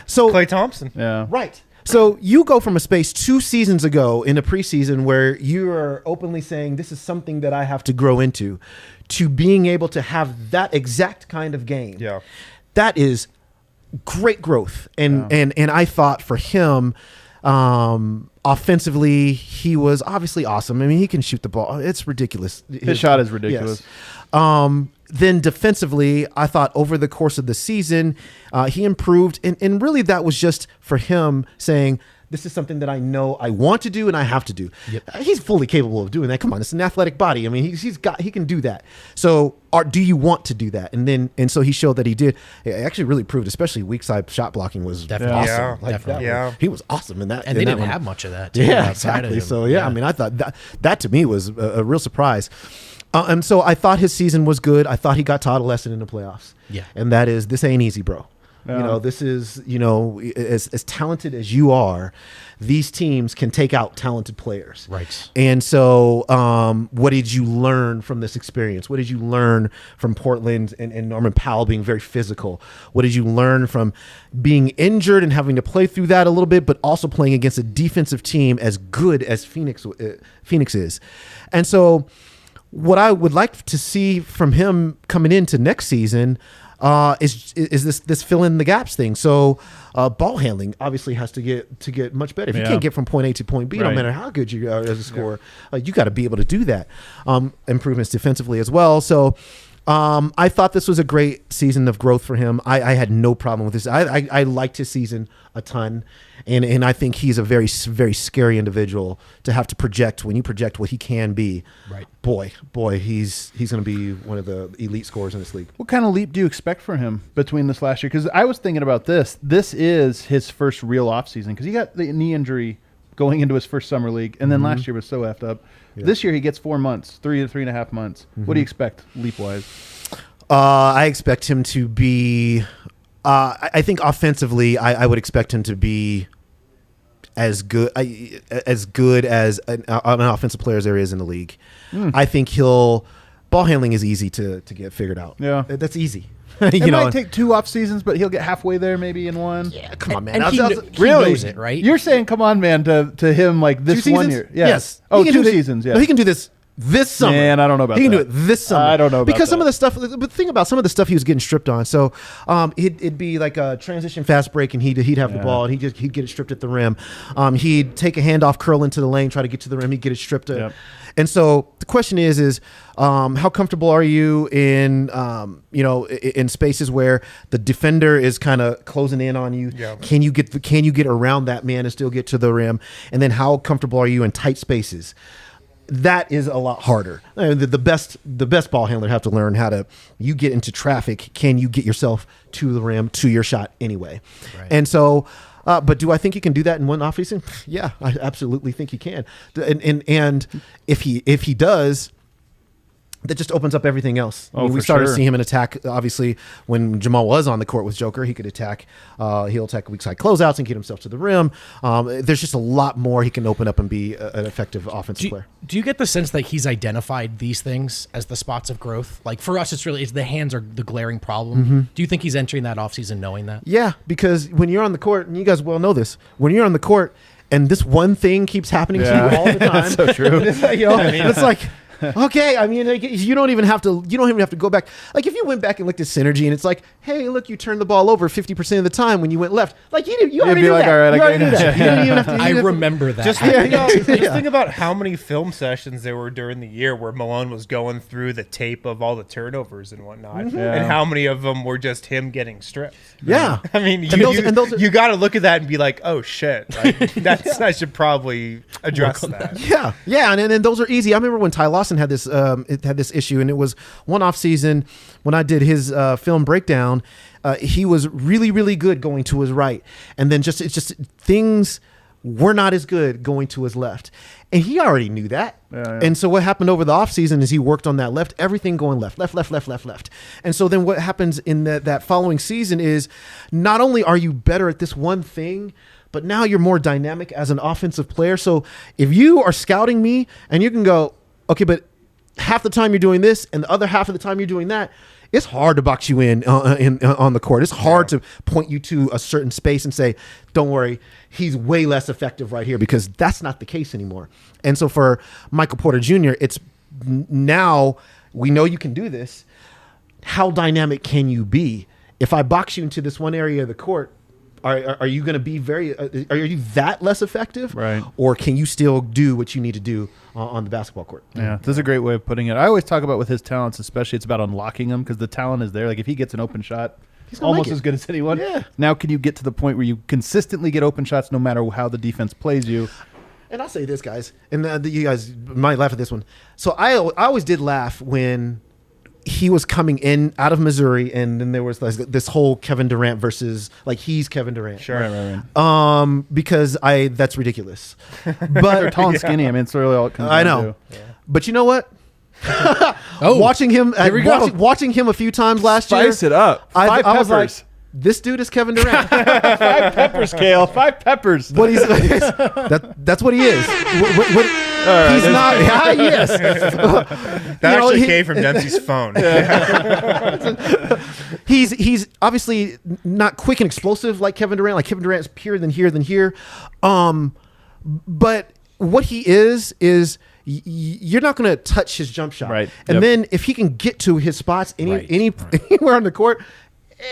So Klay Thompson. Yeah. Right. So you go from a space 2 seasons ago in a preseason where you are openly saying this is something that I have to grow into, to being able to have that exact kind of game. Yeah. That is great growth. And I thought for him, offensively, he was obviously awesome. I mean, he can shoot the ball. It's ridiculous. His shot is ridiculous. Yes. Then defensively, I thought over the course of the season, he improved. And really that was just for him saying, this is something that I know I want to do and I have to do. Yep. He's fully capable of doing that. Come on, it's an athletic body. I mean, he can do that. So do you want to do that? And so he showed that he did. It actually really proved, especially weak side shot blocking was awesome. He was awesome in that. And they didn't have much of that. Yeah, exactly. So I mean, I thought that to me was a real surprise. And so I thought his season was good. I thought he got taught a lesson in the playoffs. Yeah. And that is, this ain't easy, bro. This is, as talented as you are, these teams can take out talented players. Right. And so what did you learn from this experience? What did you learn from Portland and Norman Powell being very physical? What did you learn from being injured and having to play through that a little bit, but also playing against a defensive team as good as Phoenix is? And so what I would like to see from him coming into next season is this fill in the gaps thing. So ball handling obviously has to get much better. If you can't get from point A to point B, no matter how good you are as a scorer, you got to be able to do that. Improvements defensively as well. So I thought this was a great season of growth for him. I had no problem with this. I liked his season a ton, and I think he's a very, very scary individual to have to project. When you project what he can be, right? Boy, he's going to be one of the elite scorers in this league. What kind of leap do you expect from him between this last year? Because I was thinking about this. This is his first real offseason because he got the knee injury going into his first summer league, and then last year was so effed up. Yeah. This year he gets 4 months, 3 to 3.5 months. What do you expect leap-wise? I expect him to be I think offensively, I would expect him to be as good as an offensive player as there is in the league. I think ball handling is easy to get figured out. Yeah, that's easy. It might take 2 off seasons, but he'll get halfway there maybe in one. Yeah, come on, man. And he really knows it, right? You're saying, come on, man, to him like this 1 year. Yeah. Yes. Oh, 2 seasons. Yeah. No, he can do this summer. Man, I don't know about that. He can do it this summer. I don't know about because some that. of the stuff. But think about some of the stuff he was getting stripped on. So it'd be like a transition fast break, and he'd have the ball, and he'd get it stripped at the rim. He'd take a handoff, curl into the lane, try to get to the rim. He'd get it stripped. And so the question is how comfortable are you in in spaces where the defender is kind of closing in on you? Yeah. Can you get around that man and still get to the rim? And then how comfortable are you in tight spaces? That is a lot harder. I mean, the best ball handler have to learn how to. You get into traffic, can you get yourself to the rim, to your shot anyway? Right. And so, but do I think he can do that in one offseason? Yeah, I absolutely think he can. And if he does, that just opens up everything else. We started to see him in attack. Obviously, when Jamal was on the court with Joker, he could attack. He'll attack weak side closeouts and get himself to the rim. There's just a lot more he can open up and be an effective offensive player. Do you get the sense that he's identified these things as the spots of growth? Like for us, it's the hands are the glaring problem. Do you think he's entering that offseason knowing that? Yeah, because when you're on the court, and you guys well know this, when you're on the court and this one thing keeps happening to you all the time. That's so true. It's like. Okay, I mean, you don't even have to go back. Like if you went back and looked at synergy, and it's like, hey, look, you turned the ball over 50% of the time when you went left. Like you already knew that. All right, you already knew that. You didn't even have to. I remember that. Just think about how many film sessions there were during the year where Malone was going through the tape of all the turnovers and whatnot, and how many of them were just him getting stripped. Yeah, I mean, you got to look at that and be like, oh shit, like, I should probably address that. Yeah, and those are easy. I remember when Ty Lawson had this issue, and it was one off season when I did his film breakdown. He was really, really good going to his right, and then just things were not as good going to his left, and he already knew that. And so what happened over the offseason is he worked on that left, everything going left. And so then what happens in that following season is not only are you better at this one thing, but now you're more dynamic as an offensive player. So if you are scouting me and you can go, okay, but half the time you're doing this and the other half of the time you're doing that, it's hard to box you in on the court. It's hard to point you to a certain space and say, don't worry, he's way less effective right here, because that's not the case anymore. And so for Michael Porter Jr., it's now we know you can do this. How dynamic can you be? If I box you into this one area of the court, are you going to be are you that less effective? Right. Or can you still do what you need to do on the basketball court? Yeah, this is a great way of putting it. I always talk about with his talents, especially it's about unlocking them, because the talent is there. Like if he gets an open shot, he's almost as good as anyone. Yeah. Now can you get to the point where you consistently get open shots no matter how the defense plays you? And I'll say this, guys, and you guys might laugh at this one. So I always did laugh when he was coming in out of Missouri, and then there was this whole Kevin Durant versus he's Kevin Durant. Sure, right. Because that's ridiculous. But they're tall and skinny. I mean, it's really all it comes down to. Yeah. But you know what? Watching him a few times last year. Spice it up. I was like, this dude is Kevin Durant. 5 peppers, Kale. 5 peppers. But that's what he is. He's not. Yes. That actually came from Dempsey's phone. He's obviously not quick and explosive like Kevin Durant. Like Kevin Durant's pure than here. But what he is you're not going to touch his jump shot. Right. And Yep. then if he can get to his spots anywhere on the court,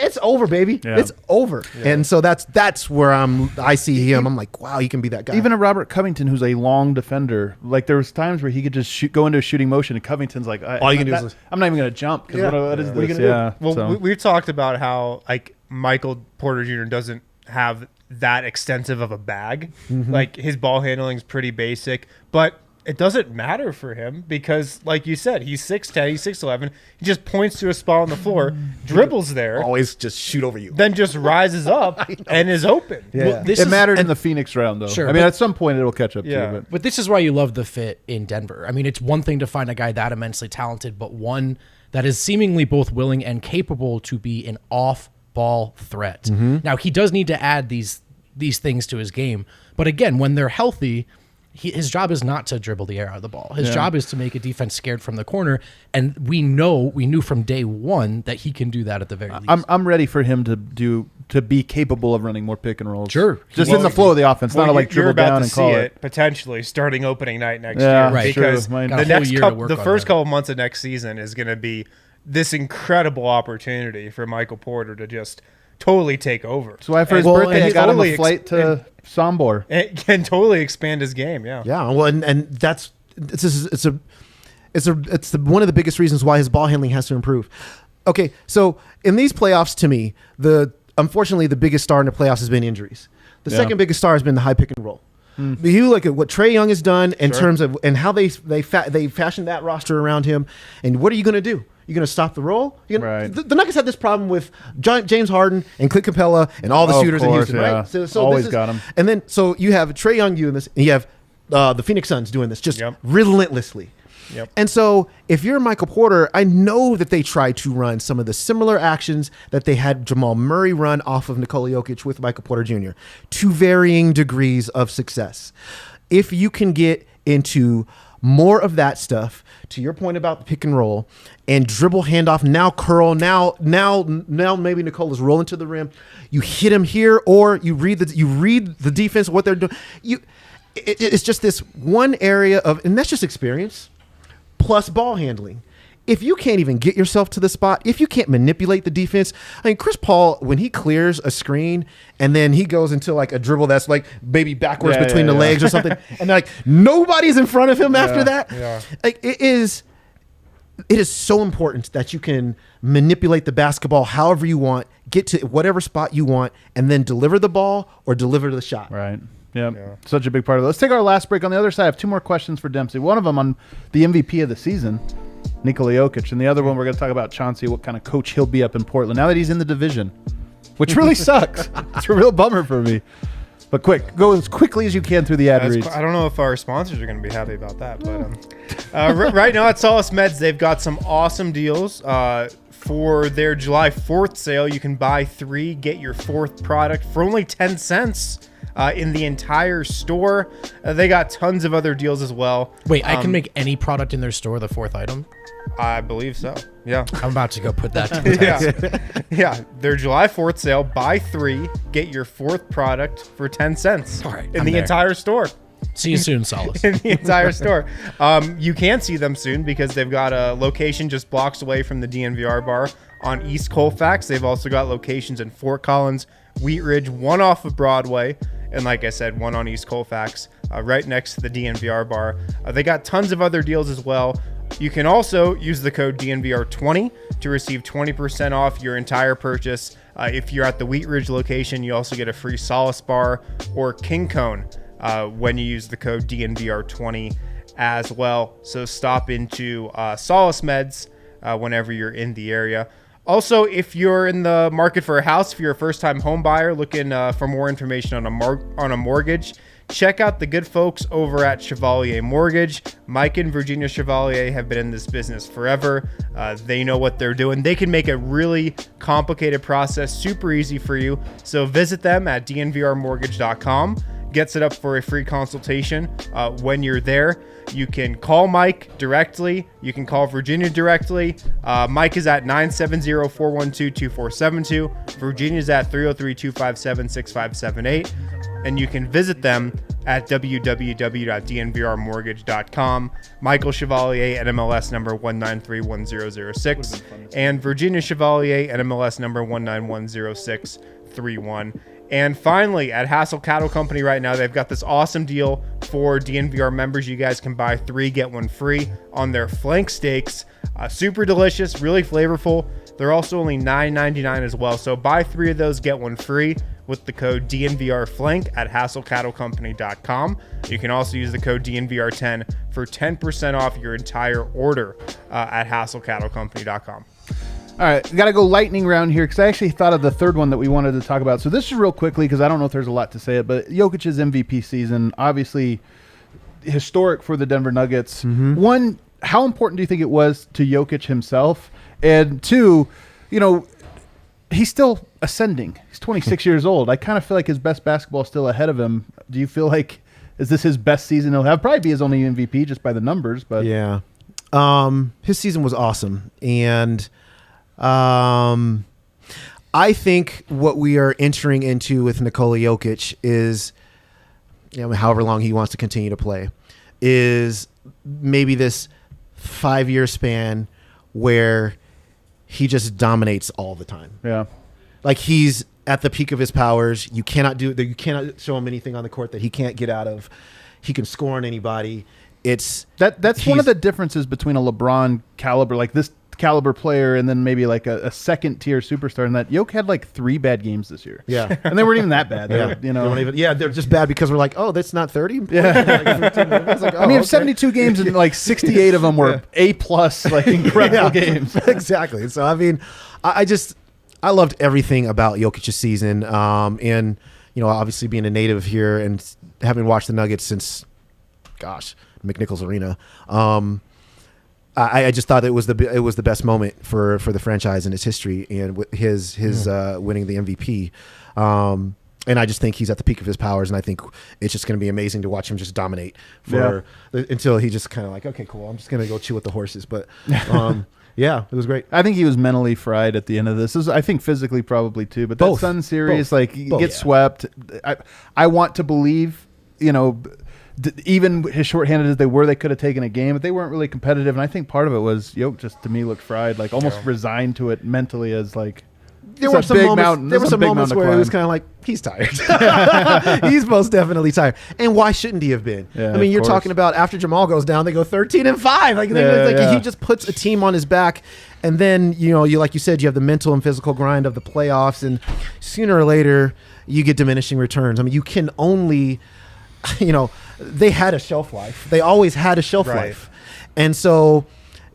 it's over, baby. Yeah. It's over. Yeah. And so that's where I see him. I'm like, wow, he can be that guy. Even a Robert Covington, who's a long defender, like there was times where he could just go into a shooting motion, and Covington's like, all you can do is I'm not even going to jump. What is this? What are you gonna Well, So- we've talked about how like Michael Porter Jr. doesn't have that extensive of a bag. Like his ball handling is pretty basic, but it doesn't matter for him because, like you said, he's 6'10", he's 6'11". He just points to a spot on the floor, dribbles there, always just shoot over you. then just rises up and is open. Yeah. Well, this it is- mattered in and- the Phoenix round, though. Sure, I mean, but- at some point it'll catch up Yeah. to you. But this is why you love the fit in Denver. I mean, it's one thing to find a guy that immensely talented, but one that is seemingly both willing and capable to be an off-ball threat. Now, he does need to add these things to his game. But again, when they're healthy, his job is not to dribble the air out of the ball. His job is to make a defense scared from the corner. And we knew from day one that he can do that at the very least. I'm ready for him to be capable of running more pick and rolls. Sure. Just Well, in the flow of the offense, not like you're dribble about down to and see call it potentially starting opening night next Yeah, year. right. Because True. Got the a whole next year to work the on first that. couple months of next season is going to be this incredible opportunity for Michael Porter to just totally take over. That's why for his And- birthday, and I got him totally a flight to Sombor. and can totally expand his game. Yeah. Yeah, well, and that's it's one of the biggest reasons why his ball handling has to improve. Okay, so in these playoffs, to me, unfortunately the biggest star in the playoffs has been injuries. The second biggest star has been the high pick and roll. But you look at what Trae Young has done in terms of and how they fashioned that roster around him, and what are you going to do? You're going to stop the roll? Right. The Nuggets had this problem with James Harden and Clint Capella and all the Of shooters in course, Houston, yeah. right? So Always this is, got 'em. And then so you have Trae Young doing this, and you have the Phoenix Suns doing this just relentlessly. Yep. And so if you're Michael Porter, I know that they tried to run some of the similar actions that they had Jamal Murray run off of Nikola Jokic with Michael Porter Jr. to varying degrees of success. If you can get into more of that stuff, to your point about the pick and roll and dribble handoff, now curl, now maybe Nicola's rolling to the rim. You hit him here, or you read the defense, what they're doing. It's just this one area of, and that's just experience plus ball handling. If you can't even get yourself to the spot, if you can't manipulate the defense, I mean, Chris Paul, when he clears a screen and then he goes into like a dribble that's like maybe backwards between the legs or something, and like nobody's in front of him after that. Yeah. Like it is so important that you can manipulate the basketball however you want, get to whatever spot you want, and then deliver the ball or deliver the shot. Right. Yeah. Such a big part of it. Let's take our last break. On the other side, I have two more questions for Dempsey. One of them on the MVP of the season, Nikola Jokic. And the other one, we're going to talk about Chauncey, what kind of coach he'll be up in Portland now that he's in the division, which really sucks. It's a real bummer for me. But quick, go as quickly as you can through the ad reads. I don't know if our sponsors are going to be happy about that, but right now at Solace Meds, they've got some awesome deals. For their July 4th sale, you can buy 3, get your 4th product for only 10 cents in the entire store. They got tons of other deals as well. Wait, I can make any product in their store the 4th item? I believe so. Yeah. I'm about to go put that to the test. Yeah. Their July 4th sale, buy 3, get your 4th product for 10 cents All right, in I'm the there. entire store. See you soon, Solace. In the entire store. You can see them soon because they've got a location just blocks away from the DNVR bar on East Colfax. They've also got locations in Fort Collins, Wheat Ridge, one off of Broadway, and like I said, one on East Colfax, right next to the DNVR bar. They got tons of other deals as well. You can also use the code DNVR20 to receive 20% off your entire purchase. If you're at the Wheat Ridge location, you also get a free Solace bar or King Cone when you use the code DNVR20 as well. So stop into Solace Meds whenever you're in the area. Also, if you're in the market for a house, if you're a first-time home buyer looking for more information on a mortgage, check out the good folks over at Chevalier Mortgage. Mike and Virginia Chevalier have been in this business forever. They know what they're doing. They can make a really complicated process super easy for you. So visit them at dnvrmortgage.com. Get set up for a free consultation when you're there. You can call Mike directly. You can call Virginia directly. Mike is at 970-412-2472. Virginia's at 303-257-6578. And you can visit them at www.dnvrmortgage.com, Michael Chevalier, NMLS number 1931006, and Virginia Chevalier, NMLS number 1910631. And finally, at Hassel Cattle Company right now, they've got this awesome deal for DNVR members. You guys can buy 3, get 1 free on their flank steaks. Super delicious, really flavorful. They're also only $9.99 as well. So buy 3 of those, get 1 free with the code DNVRFlank at HassleCattleCompany.com. You can also use the code DNVR10 for 10% off your entire order at HassleCattleCompany.com. All right, we got to go lightning round here because I actually thought of the third one that we wanted to talk about. So this is real quickly because I don't know if there's a lot to say it, but Jokic's MVP season, obviously historic for the Denver Nuggets. Mm-hmm. One, how important do you think it was to Jokic himself? And 2, he's still ascending. He's 26 years old. I kind of feel like his best basketball is still ahead of him. Do you feel like, is this his best season he'll have? Probably be his only MVP just by the numbers. But yeah, his season was awesome. And I think what we are entering into with Nikola Jokic is, however long he wants to continue to play, is maybe this 5-year span where he just dominates all the time. Yeah. Like he's at the peak of his powers. You cannot show him anything on the court that he can't get out of. He can score on anybody. That's one of the differences between a LeBron caliber, like this caliber player, and then maybe like a second tier superstar. And that Jokic had like 3 bad games this year. Yeah. And they weren't even that bad. They they're just bad because we're like, oh, that's not 30. Yeah. Like, I mean, 72 games and like 68 of them were A+, like incredible games. Exactly. So, I mean, I loved everything about Jokic's season. And, obviously being a native here and having watched the Nuggets since, McNichols Arena, I just thought it was the best moment for the franchise in its history, and his winning the MVP. And I just think he's at the peak of his powers, and I think it's just going to be amazing to watch him just dominate until he just kind of like, okay, cool, I'm just going to go chew with the horses. But yeah, it was great. I think he was mentally fried at the end of this. I think physically probably too. But that Sun series, gets swept. I want to believe, even as shorthanded as they were, they could have taken a game, but they weren't really competitive. And I think part of it was Jokic just to me looked fried, like almost resigned to it mentally as like. There were some moments where it was kind of like, he's tired. He's most definitely tired. And why shouldn't he have been? Yeah, I mean, you're talking about after Jamal goes down, they go 13-5. He just puts a team on his back. And then, like you said, you have the mental and physical grind of the playoffs. And sooner or later, you get diminishing returns. I mean, you can only, they had a shelf life. They always had a shelf life. And so,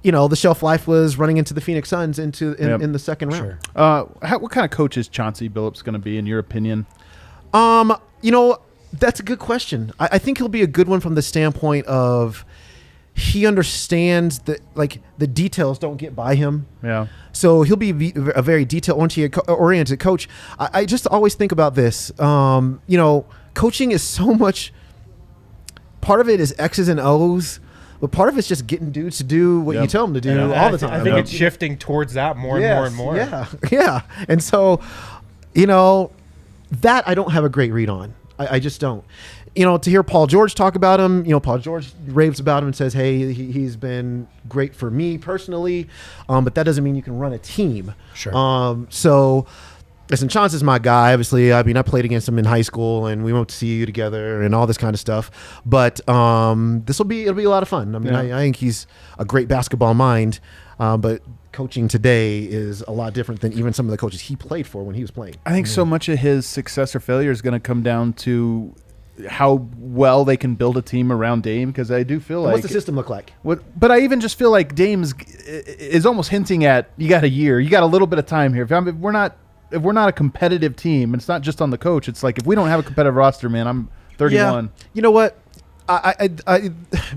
the shelf life was running into the Phoenix Suns in the second round. Sure. What kind of coach is Chauncey Billups going to be, in your opinion? That's a good question. I think he'll be a good one from the standpoint of he understands that the details don't get by him. Yeah. So he'll be a very detail-oriented coach. I just always think about this. Coaching is so much. Part of it is X's and O's. But part of it's just getting dudes to do what you tell them to do all the time. I think it's shifting towards that more and more. Yeah. And so, that I don't have a great read on. I just don't. To hear Paul George talk about him, Paul George raves about him and says, hey, he's been great for me personally, but that doesn't mean you can run a team. Sure. So, listen, Chance is my guy. Obviously, I mean, I played against him in high school, and we went to CU together, and all this kind of stuff. But it'll be a lot of fun. I mean, I think he's a great basketball mind, but coaching today is a lot different than even some of the coaches he played for when he was playing. I think so much of his success or failure is going to come down to how well they can build a team around Dame, because I do feel what's the system look like? But I even just feel like Dame's is almost hinting at, you got a year, you got a little bit of time here. If we're not a competitive team, it's not just on the coach. It's like, if we don't have a competitive roster, man, I'm 31. Yeah. You know what? I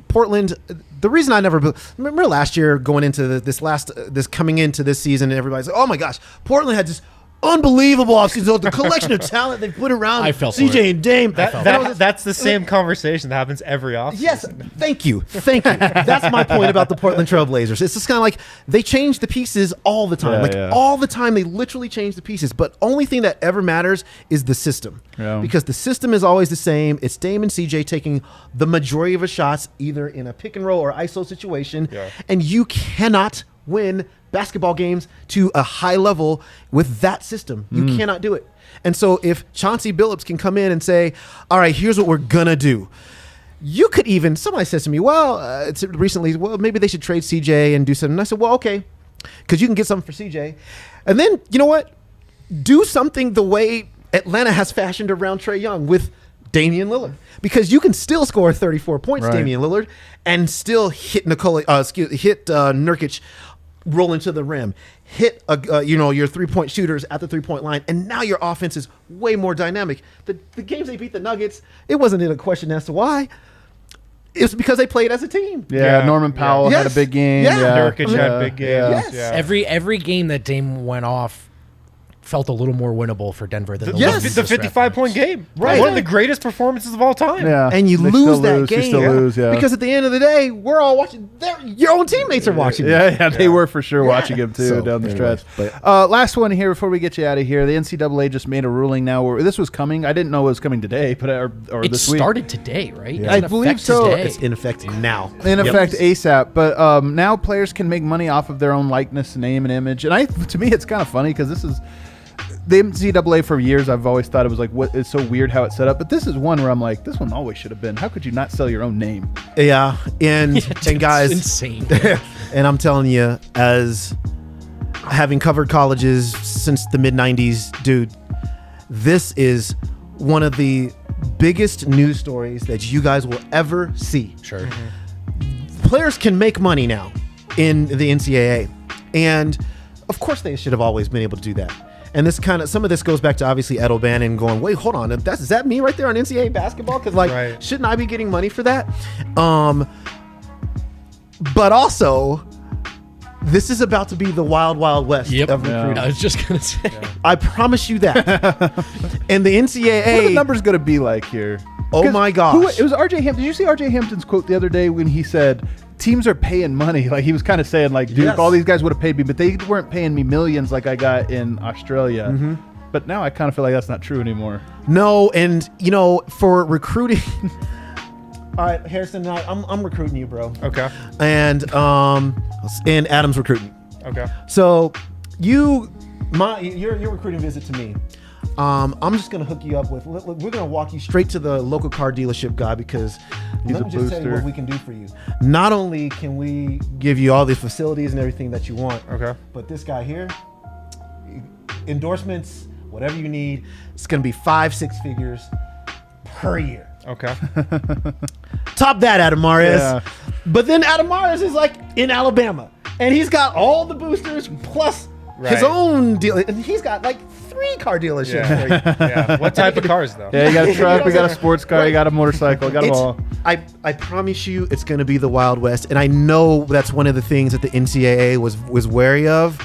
Portland. The reason I never remember last year going into this coming into this season, and everybody's like, "Oh my gosh, Portland had just unbelievable offseason. The collection of talent they put around CJ and Dame. That's the same conversation that happens every offseason. Yes, thank you. That's my point about the Portland Trailblazers. It's just kind of like they change the pieces all the time. All the time, they literally change the pieces. But only thing that ever matters is the system. Yeah. Because the system is always the same. It's Dame and CJ taking the majority of the shots, either in a pick and roll or ISO situation. Yeah. And you cannot win basketball games to a high level with that system. You cannot do it. And so if Chauncey Billups can come in and say, all right, here's what we're going to do. You could even, somebody says to me, recently, maybe they should trade CJ and do something. And I said, well, okay, because you can get something for CJ. And then, you know what? Do something the way Atlanta has fashioned around Trae Young with Damian Lillard, because you can still score 34 points, Damian Lillard, and still hit Nurkic rolling to the rim, hit your 3-point shooters at the 3-point line, and now your offense is way more dynamic. The games they beat the Nuggets, it wasn't a question as to why. It's because they played as a team. Yeah, Norman Powell had a big game. Nurkic had big games. Yes. Every game that Dame went off felt a little more winnable for Denver than the 55-point game. Right. One of the greatest performances of all time. Yeah. And you lose that game because at the end of the day, we're all watching. Your own teammates are watching. Yeah, they were for sure watching him too down the stretch. Last one here before we get you out of here. The NCAA just made a ruling now where this was coming. I didn't know it was coming today, but or this week. It started today, right? Yeah. I believe so. It's in effect now. In effect ASAP. But now players can make money off of their own likeness, name, and image. And to me, it's kind of funny because this is the NCAA for years. I've always thought it was like, what is so weird how it's set up. But this is one where I'm like, this one always should have been. How could you not sell your own name? Yeah, and guys, insane. And I'm telling you, as having covered colleges since the mid '90s, dude, this is one of the biggest news stories that you guys will ever see. Sure. Players can make money now in the NCAA, and of course they should have always been able to do that. And this some of this goes back to obviously Ed O'Bannon going, wait, hold on, is that me right there on NCAA basketball? Because shouldn't I be getting money for that? But also, this is about to be the wild, wild west of recruiting. I was just gonna say, I promise you that. And the NCAA, what are the numbers gonna be like here? Oh my gosh! It was RJ Hampton. Did you see RJ Hampton's quote the other day when he said, teams are paying money? Like he was kind of saying, like, Duke, all these guys would have paid me, but they weren't paying me millions like I got in Australia. But now I kind of feel like that's not true anymore. No, and for recruiting. All right, Harrison, I'm recruiting you, bro. Okay. And Adam's recruiting. Okay. So your recruiting visit to me. I'm just gonna hook you up with. We're gonna walk you straight to the local car dealership guy, because let me just tell you what we can do for you. Not only can we give you all the facilities and everything that you want, but this guy here, endorsements, whatever you need, it's gonna be 5-6 figures per year. Okay. Top that, Adam Marius. Yeah. But then Adam Marius is like in Alabama, and he's got all the boosters plus his own deal, and he's got like 3 car dealerships. Yeah. What type of cars though? Yeah, you got a truck, we got a sports car, you got a motorcycle, you got them all. I promise you, it's going to be the Wild West, and I know that's one of the things that the NCAA was wary of.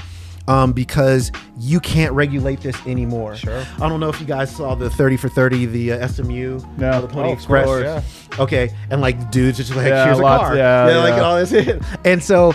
Because you can't regulate this anymore. Sure. I don't know if you guys saw the 30 for 30, the SMU, the Pony Express. Yeah. Okay, and like dudes just like, here's a car. Like all this. And so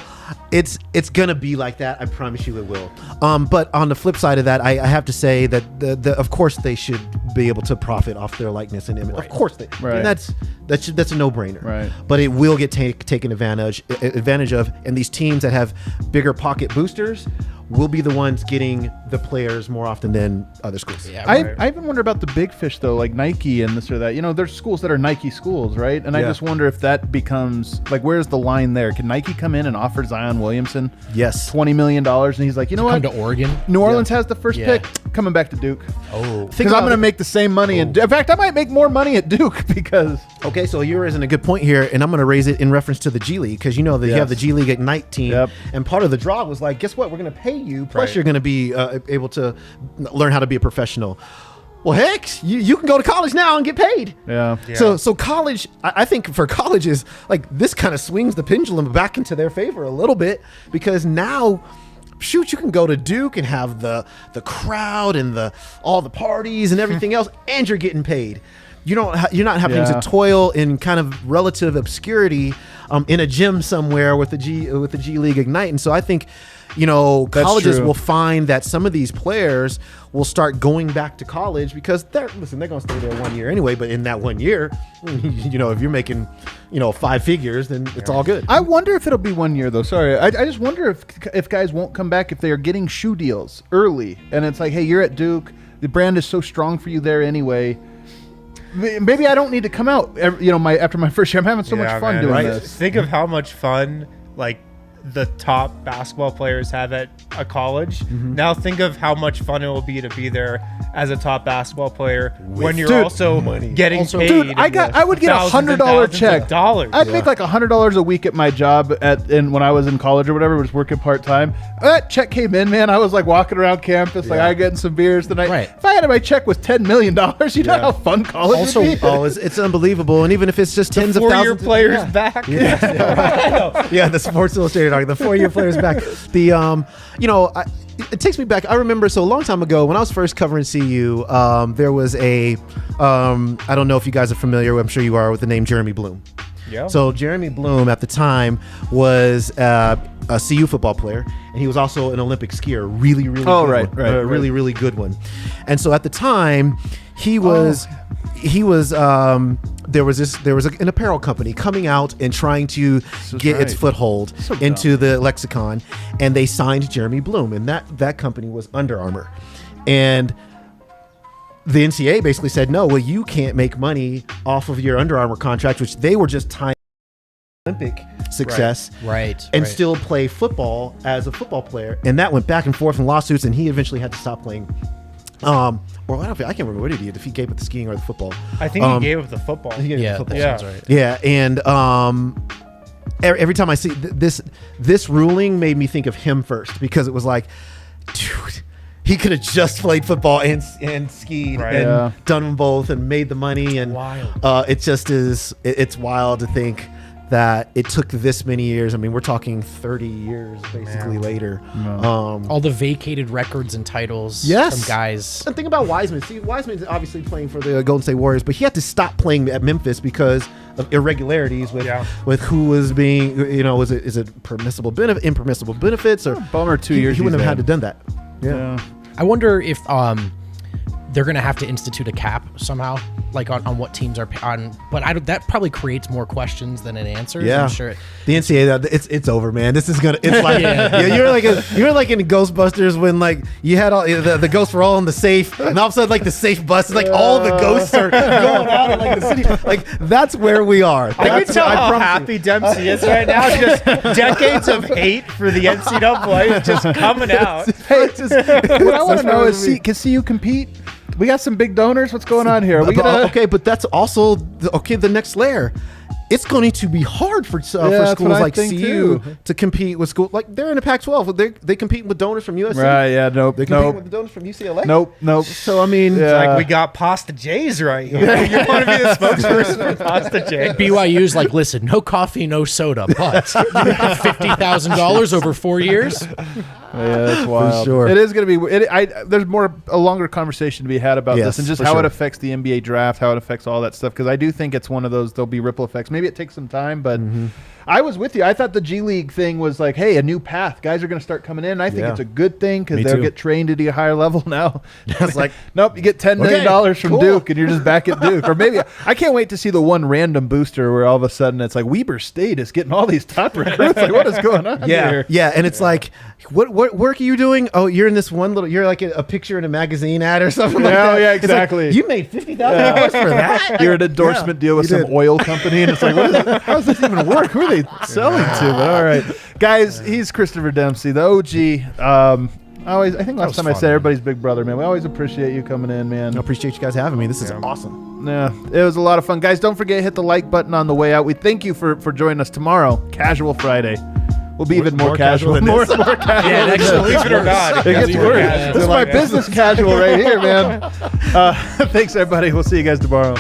it's gonna be like that. I promise you it will. But on the flip side of that, I have to say that of course they should be able to profit off their likeness and image. Of course they. Right. And that's a no-brainer. Right. But it will get taken advantage of, and these teams that have bigger pocket boosters will be the ones getting the players more often than other schools. Yeah, I even wonder about the big fish though, like Nike and this or that. There's schools that are Nike schools, right? And I just wonder if that becomes like, where's the line there? Can Nike come in and offer Zion Williamson $20 million, and he's like, what? Come to Oregon. New Orleans has the first pick. Coming back to Duke. Oh, because I'm going to make the same money. In fact, I might make more money at Duke because. Okay, so you're raising a good point here, and I'm going to raise it in reference to the G League, because you have the G League Ignite team, and part of the draw was like, guess what? We're going to pay you, plus you're going to be able to learn how to be a professional. Well, heck, you can go to college now and get paid. Yeah. So college, I think for colleges, like this kind of swings the pendulum back into their favor a little bit, because now shoot, you can go to Duke and have the crowd and all the parties and everything else, and you're getting paid. You're not having to toil in kind of relative obscurity in a gym somewhere with the G League Ignite. And so I think, colleges will find that some of these players will start going back to college because they're going to stay there 1 year anyway. But in that 1 year, if you're making, 5 figures, then it's all good. I wonder if it'll be 1 year though. Sorry. I just wonder if guys won't come back if they are getting shoe deals early. And it's like, hey, you're at Duke. The brand is so strong for you there anyway. Maybe I don't need to come out, after my first year. I'm having so much fun doing this. Think of how much fun, the top basketball players have at a college. Now think of how much fun it will be to be there as a top basketball player when you're also getting paid. Dude, I would get $100 check. I'd make like $100 a week at my job when I was in college or whatever, was working part time. That check came in, man. I was like walking around campus, I getting some beers the night. Right. If I had my check was $10 million, you know how fun college would be. It's unbelievable, and even if it's just tens of thousands, four-year players back. The Sports Illustrated article, the 4-year players back. It takes me back. I remember so a long time ago when I was first covering CU, there was I don't know if you guys are familiar, I'm sure you are, with the name Jeremy Bloom. Yeah. So Jeremy Bloom at the time was a CU football player, and he was also an Olympic skier, really good one. Really good one. And so at the time, there was an apparel company coming out and trying to get its foothold into the lexicon, and they signed Jeremy Bloom, and that company was Under Armour. And the NCAA basically said, no, well, you can't make money off of your Under Armour contract, which they were just tying Olympic success, and still play football as a football player. And that went back and forth in lawsuits, and he eventually had to stop playing. I can't remember what he did, if he gave up the skiing or the football. I think he gave up the football. Sounds right. Yeah, and every time I see this ruling made me think of him first, because it was like, dude, he could have just played football and skied and done them both and made the money. And it just is. It's wild to think that it took this many years. I mean, we're talking 30 years basically later. All the vacated records and titles from guys. And think about Wiseman. See, Wiseman's obviously playing for the Golden State Warriors, but he had to stop playing at Memphis because of irregularities with who was being, is it permissible impermissible benefits, or bummer 2 years. He wouldn't have had to done that. Yeah. I wonder if they're going to have to institute a cap somehow, like on what teams are on. But that probably creates more questions than it answers. Yeah, I'm sure. The NCAA, it's over, man. This is gonna. It's like you're like in Ghostbusters when like you had all the ghosts were all in the safe, and all of a sudden like the safe busts, like all the ghosts are going out in like the city. Like that's where we are. I can tell how happy Dempsey is right now. Just decades of hate for the NCAA just coming out. Hey, what I want to know is, can CU compete? We got some big donors. What's going on here? But that's also the next layer. It's going to be hard for schools like CU to compete with schools like they're in the Pac-12. They compete with donors from USC. Right? Yeah. Nope. They compete with the donors from UCLA. Nope. So I mean, it's like we got Pasta J's right here. You want to be the spokesperson for Pasta J? BYU's like, listen, no coffee, no soda, but $50,000 over 4 years. Yeah, that's wild. For sure. It is going to be. There's a longer conversation to be had about this, and just how it affects the NBA draft, how it affects all that stuff. Because I do think it's one of those. There'll be ripple effects. Maybe it takes some time, but I was with you. I thought the G League thing was like, hey, a new path. Guys are going to start coming in. I think it's a good thing because they'll get trained at a higher level now. It's like, nope, you get $10 million from Duke, and you're just back at Duke. Or maybe I can't wait to see the one random booster where all of a sudden it's like Weber State is getting all these top recruits. Like, what is going on here? Yeah, and it's like, what work are you doing? Oh, you're in this one you're like a picture in a magazine ad or something like that. Yeah, exactly. Like, you made $50,000 for that? You're an endorsement deal with some oil company, and it's like, how does this even work? Who are they selling to? But all right, guys, he's Christopher Dempsey, the OG. I think last time I said everybody's big brother, man. We always appreciate you coming in, man. I appreciate you guys having me. This is awesome. Yeah, it was a lot of fun. Guys, don't forget to hit the like button on the way out. We thank you for joining us tomorrow. Casual Friday. We'll be even more casual. More casual. Yeah, next, believe it or not. It gets worse. This is my business casual right here, man. Thanks, everybody. We'll see you guys tomorrow.